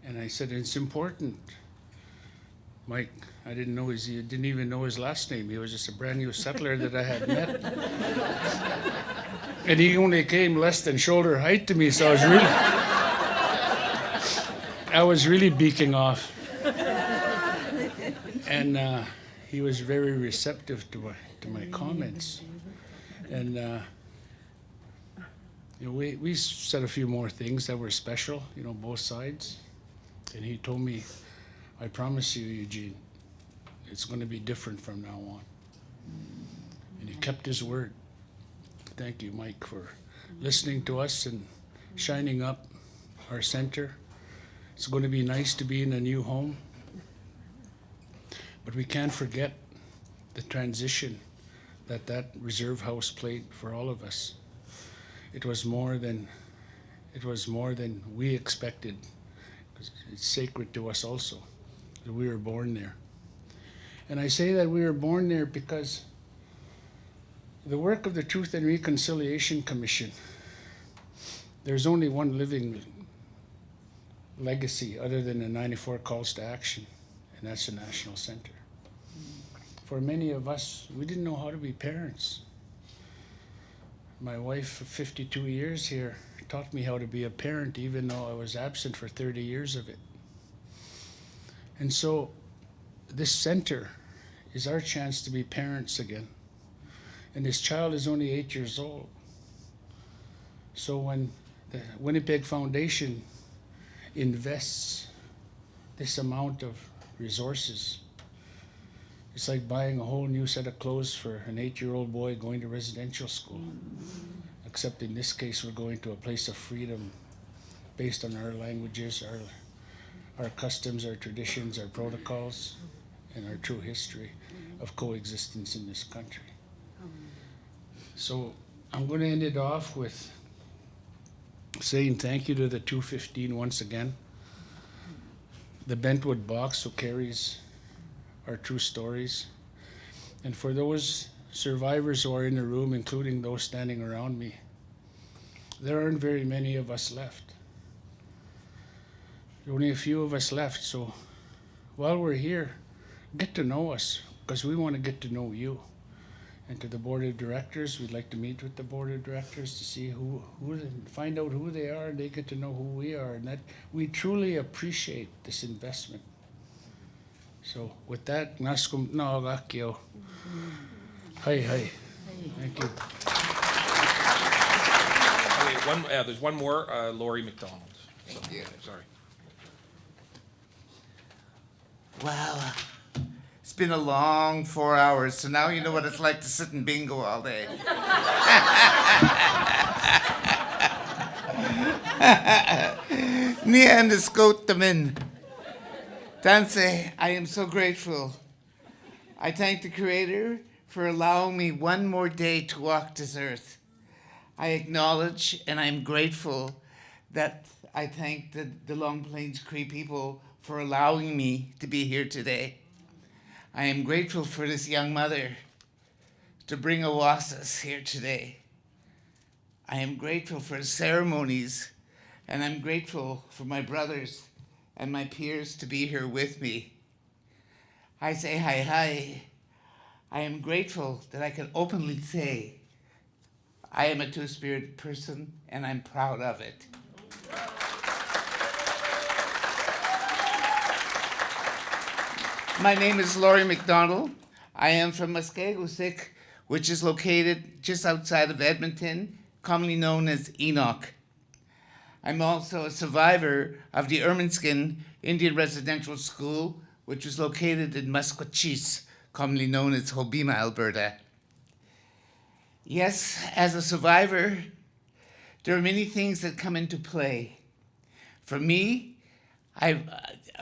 And I said, it's important. Mike, I didn't even know his last name. He was just a brand new settler that I had met. And he only came less than shoulder height to me, so I was really beaking off. And he was very receptive to my comments. And we said a few more things that were special, both sides. And he told me, I promise you, Eugene, it's going to be different from now on. And he kept his word. Thank you, Mike, for listening to us and shining up our center. It's going to be nice to be in a new home. But we can't forget the transition that reserve house played for all of us. It was more than we expected. It's sacred to us also that we were born there. And I say that we were born there because the work of the Truth and Reconciliation Commission, there's only one living legacy other than the 94 calls to action, and that's the National Center. For many of us, we didn't know how to be parents. My wife, for 52 years here, taught me how to be a parent, even though I was absent for 30 years of it. And so this center is our chance to be parents again. And this child is only 8 years old. So when the Winnipeg Foundation invests this amount of resources, it's like buying a whole new set of clothes for an 8-year-old boy going to residential school. Except in this case, we're going to a place of freedom based on our languages, our customs, our traditions, our protocols, and our true history of coexistence in this country. So I'm going to end it off with saying thank you to the 215 once again. The Bentwood Box, who carries our true stories. And for those survivors who are in the room, including those standing around me, there aren't very many of us left. only a few of us left, so while we're here, get to know us, because we want to get to know you. And to the board of directors, we'd like to meet with the board of directors to see find out who they are, and they get to know who we are, and that we truly appreciate this investment. So with that, naskum naogakyo. Hi, hi. Thank you. Okay, there's one more, Lori McDonald. Thank you. Sorry. Well, it's been a long 4 hours, so now you know what it's like to sit in bingo all day. Nia and the Scotamin. Dance, I am so grateful. I thank the Creator for allowing me one more day to walk this earth. I acknowledge and I'm grateful that I thank the Long Plains Cree people for allowing me to be here today. I am grateful for this young mother to bring Oasis here today. I am grateful for the ceremonies, and I'm grateful for my brothers and my peers to be here with me. I say hi, hi. I am grateful that I can openly say I am a two-spirited person, and I'm proud of it. My name is Lori McDonald. I am from Muskegowsik, which is located just outside of Edmonton, commonly known as Enoch. I'm also a survivor of the Ermineskin Indian Residential School, which was located in Musqueam, commonly known as Hobbema, Alberta. Yes, as a survivor, there are many things that come into play. For me,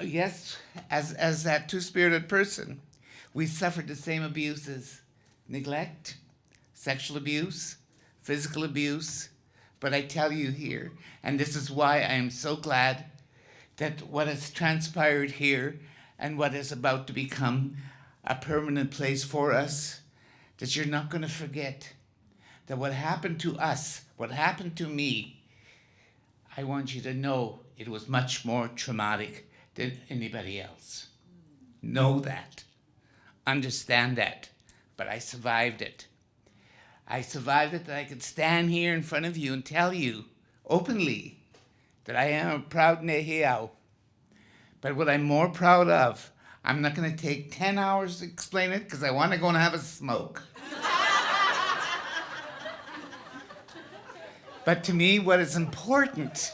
yes, as that two-spirited person, we suffered the same abuses: neglect, sexual abuse, physical abuse. But I tell you here, and this is why I am so glad that what has transpired here and what is about to become a permanent place for us, that you're not going to forget that what happened to us, what happened to me, I want you to know it was much more traumatic than anybody else. Know that. Understand that. But I survived it. I survived it that I could stand here in front of you and tell you openly that I am a proud Nehiao. But what I'm more proud of, I'm not going to take 10 hours to explain it because I want to go and have a smoke. But to me, what is important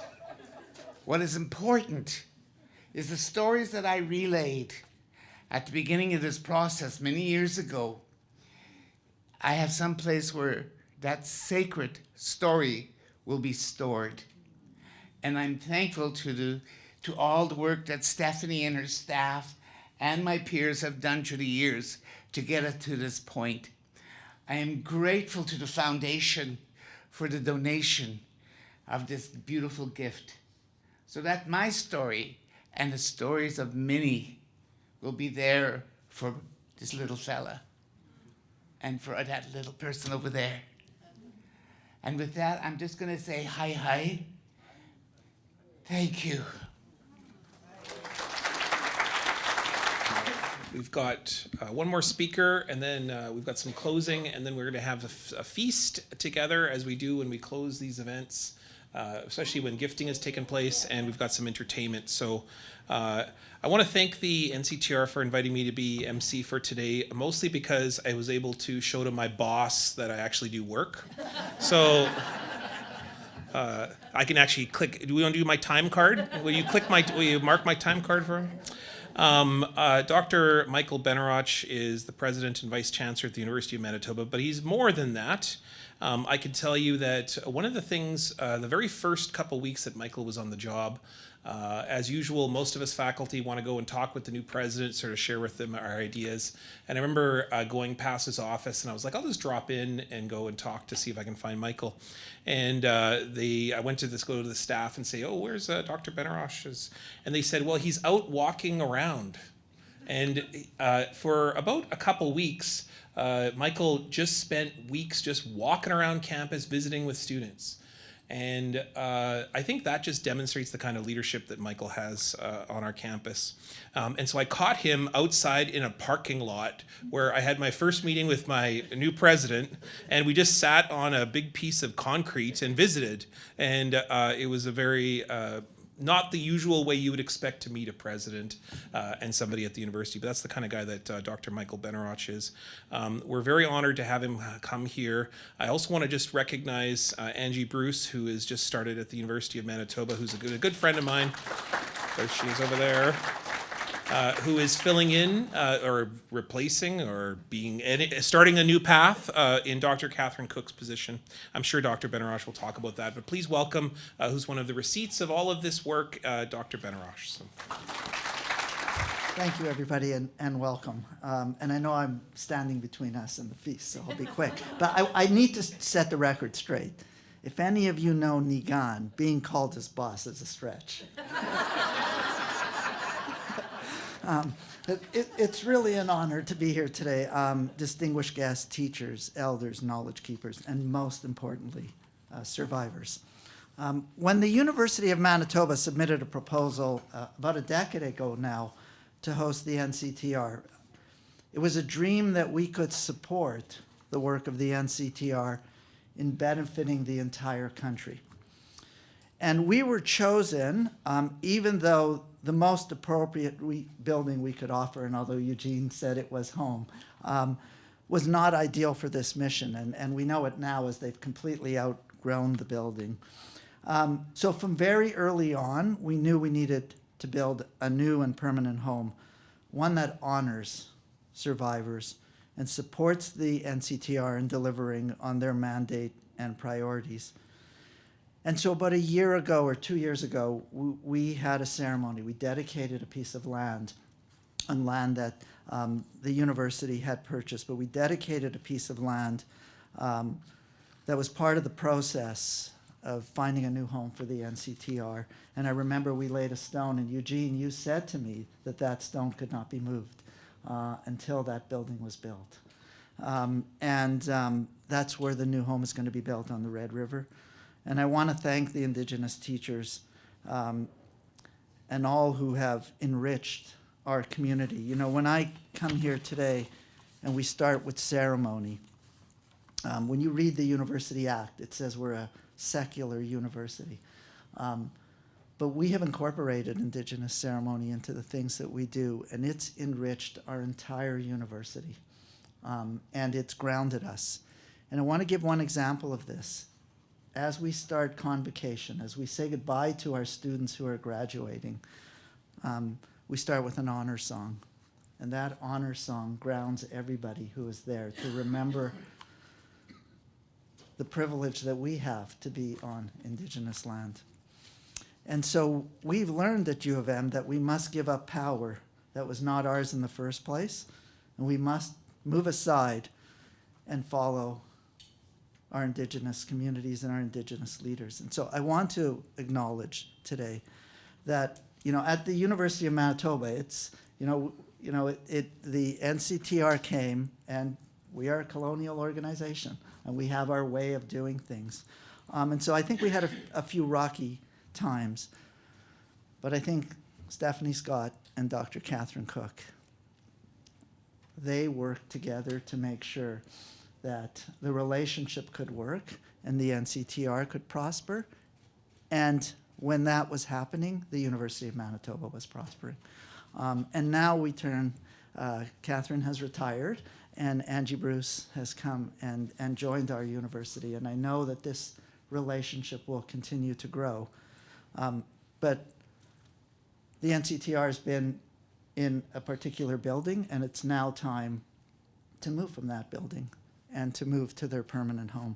is the stories that I relayed at the beginning of this process many years ago. I have some place where that sacred story will be stored. And I'm thankful to all the work that Stephanie and her staff and my peers have done through the years to get us to this point. I am grateful to the foundation for the donation of this beautiful gift, so that my story and the stories of many will be there for this little fella and for that little person over there. And with that, I'm just going to say hi, hi. Thank you. We've got one more speaker, and then we've got some closing, and then we're going to have a feast together, as we do when we close these events, especially when gifting has taken place, and we've got some entertainment. So I want to thank the NCTR for inviting me to be MC for today, mostly because I was able to show to my boss that I actually do work. So I can actually click. Do we want to do my time card? Will you mark my time card for him? Dr. Michael Benaroch is the president and vice chancellor at the University of Manitoba, but he's more than that. I can tell you that one of the things, the very first couple weeks that Michael was on the job, as usual, most of us faculty want to go and talk with the new president, sort of share with them our ideas. And I remember going past his office, and I was like, I'll just drop in and go and talk to see if I can find Michael. And I went to go to the staff and say, oh, where's Dr. Benaroch? And they said, well, he's out walking around. And for about a couple weeks, Michael just spent weeks just walking around campus visiting with students. And I think that just demonstrates the kind of leadership that Michael has on our campus. And so I caught him outside in a parking lot where I had my first meeting with my new president, and we just sat on a big piece of concrete and visited. And it was a very not the usual way you would expect to meet a president and somebody at the university, but that's the kind of guy that Dr. Michael Benaroch is. We're very honored to have him come here. I also want to just recognize Angie Bruce, who has just started at the University of Manitoba, who's a good friend of mine. There she is over there. Who is filling in or replacing or starting a new path in Dr. Catherine Cook's position. I'm sure Dr. Benaroch will talk about that, but please welcome who's one of the receipts of all of this work, Dr. Benaroch. So. Thank you, everybody, and welcome. And I know I'm standing between us and the feast, so I'll be quick. But I need to set the record straight. If any of you know Nigan, being called his boss is a stretch. It's really an honor to be here today. Distinguished guests, teachers, elders, knowledge keepers, and most importantly, survivors. When the University of Manitoba submitted a proposal about a decade ago now to host the NCTR, it was a dream that we could support the work of the NCTR in benefiting the entire country. And we were chosen, even though the most appropriate building we could offer, and although Eugene said it was home, was not ideal for this mission. And we know it now as they've completely outgrown the building. So from very early on, we knew we needed to build a new and permanent home, one that honors survivors and supports the NCTR in delivering on their mandate and priorities. And so about a year ago or 2 years ago, we had a ceremony. We dedicated a piece of land, on land that the university had purchased, but we dedicated a piece of land that was part of the process of finding a new home for the NCTR. And I remember we laid a stone, and Eugene, you said to me that that stone could not be moved until that building was built. That's where the new home is going to be built, on the Red River. And I want to thank the Indigenous teachers and all who have enriched our community. You know, when I come here today and we start with ceremony, when you read the University Act, it says we're a secular university. But we have incorporated Indigenous ceremony into the things that we do, and it's enriched our entire university. And it's grounded us. And I want to give one example of this. As we start convocation, as we say goodbye to our students who are graduating, we start with an honor song. And that honor song grounds everybody who is there to remember the privilege that we have to be on Indigenous land. And so we've learned at U of M that we must give up power that was not ours in the first place, and we must move aside and follow our Indigenous communities and our Indigenous leaders. And so I want to acknowledge today that, you know, at the University of Manitoba, it's, the NCTR came, and we are a colonial organization, and we have our way of doing things. And so I think we had a few rocky times, but I think Stephanie Scott and Dr. Catherine Cook, they worked together to make sure that the relationship could work and the NCTR could prosper. And when that was happening, the University of Manitoba was prospering. And now we turn, Catherine has retired, and Angie Bruce has come and joined our university. And I know that this relationship will continue to grow. But the NCTR has been in a particular building, and it's now time to move from that building and to move to their permanent home.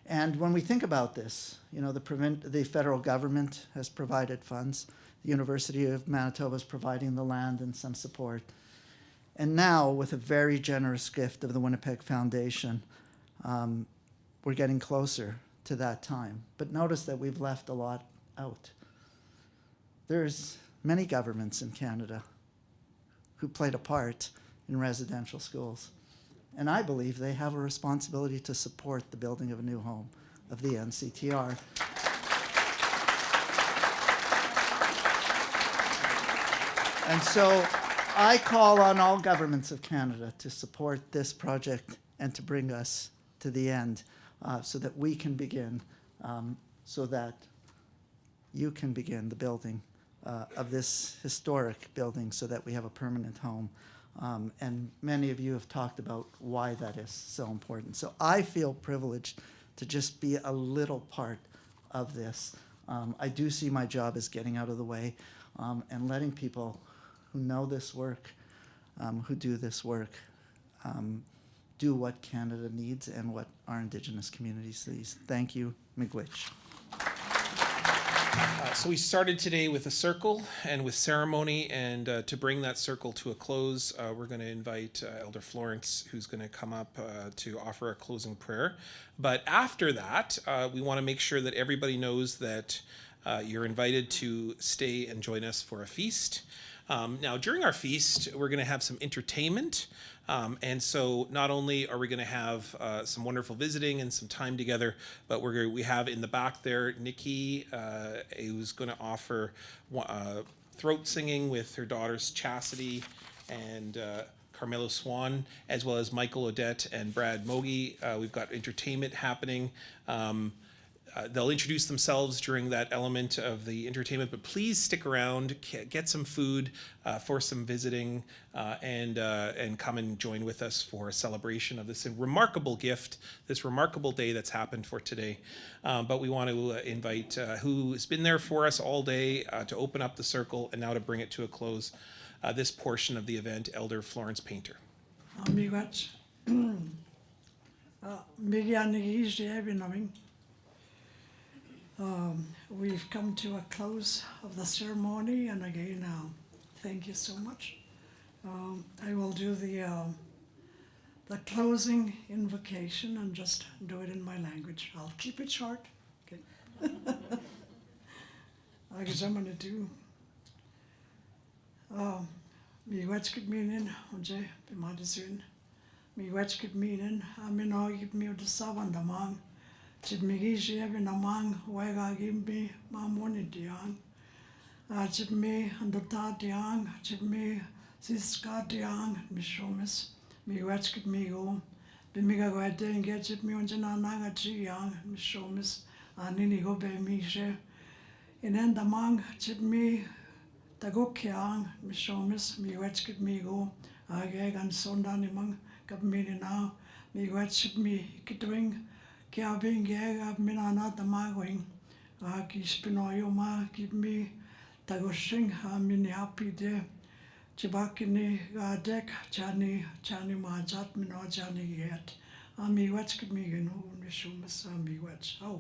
And when we think about this, you know, the federal government has provided funds. The University of Manitoba is providing the land and some support. And now, with a very generous gift of the Winnipeg Foundation, we're getting closer to that time. But notice that we've left a lot out. There's many governments in Canada who played a part in residential schools. And I believe they have a responsibility to support the building of a new home of the NCTR. And so I call on all governments of Canada to support this project and to bring us to the end so that we can begin, so that you can begin the building of this historic building so that we have a permanent home. And many of you have talked about why that is so important. So I feel privileged to just be a little part of this. I do see my job as getting out of the way and letting people who know this work, who do this work, do what Canada needs and what our Indigenous communities needs. Thank you, miigwech. So we started today with a circle and with ceremony, and to bring that circle to a close, we're going to invite Elder Florence, who's going to come up to offer a closing prayer. But after that, we want to make sure that everybody knows that you're invited to stay and join us for a feast. Now, during our feast, we're going to have some entertainment. And so not only are we going to have some wonderful visiting and some time together, but we have in the back there Nikki, who's going to offer throat singing with her daughters Chastity and Carmelo Swan, as well as Michael Odette and Brad Mogi. We've got entertainment happening. They'll introduce themselves during that element of the entertainment, but please stick around, get some food for some visiting, and come and join with us for a celebration of this remarkable gift, this remarkable day that's happened for today. But we want to invite who has been there for us all day to open up the circle and now to bring it to a close, this portion of the event, Elder Florence Painter. We've come to a close of the ceremony, and again, thank you so much. I will do the closing invocation and just do it in my language. I'll keep it short. Okay. I guess I'm gonna do. Miigwech minin, onje pimadizun. Miigwech minin, aminog mi udasawan damang. Chit migi shebi namang wega gimbi mamoni diang. Chit me andata diang, chit me siska diang, mishomis. Miigwech migo. Bimiga gwete inge chit mi unjana nanga chiang, mishomis. Anini go be mi she. Inen damang chit me tagokiang, mishomis. Miigwech migo. Age gan sonda nimang kapmini now. Miigwech mi kitwing. Kia being gag minana the magoing, ki spinoyo ma keep me tagoshing, mini happy de Chibakini dek chani majat mino chani yet. Ami wetch me, you know, Mishumas, ami wetch. Oh.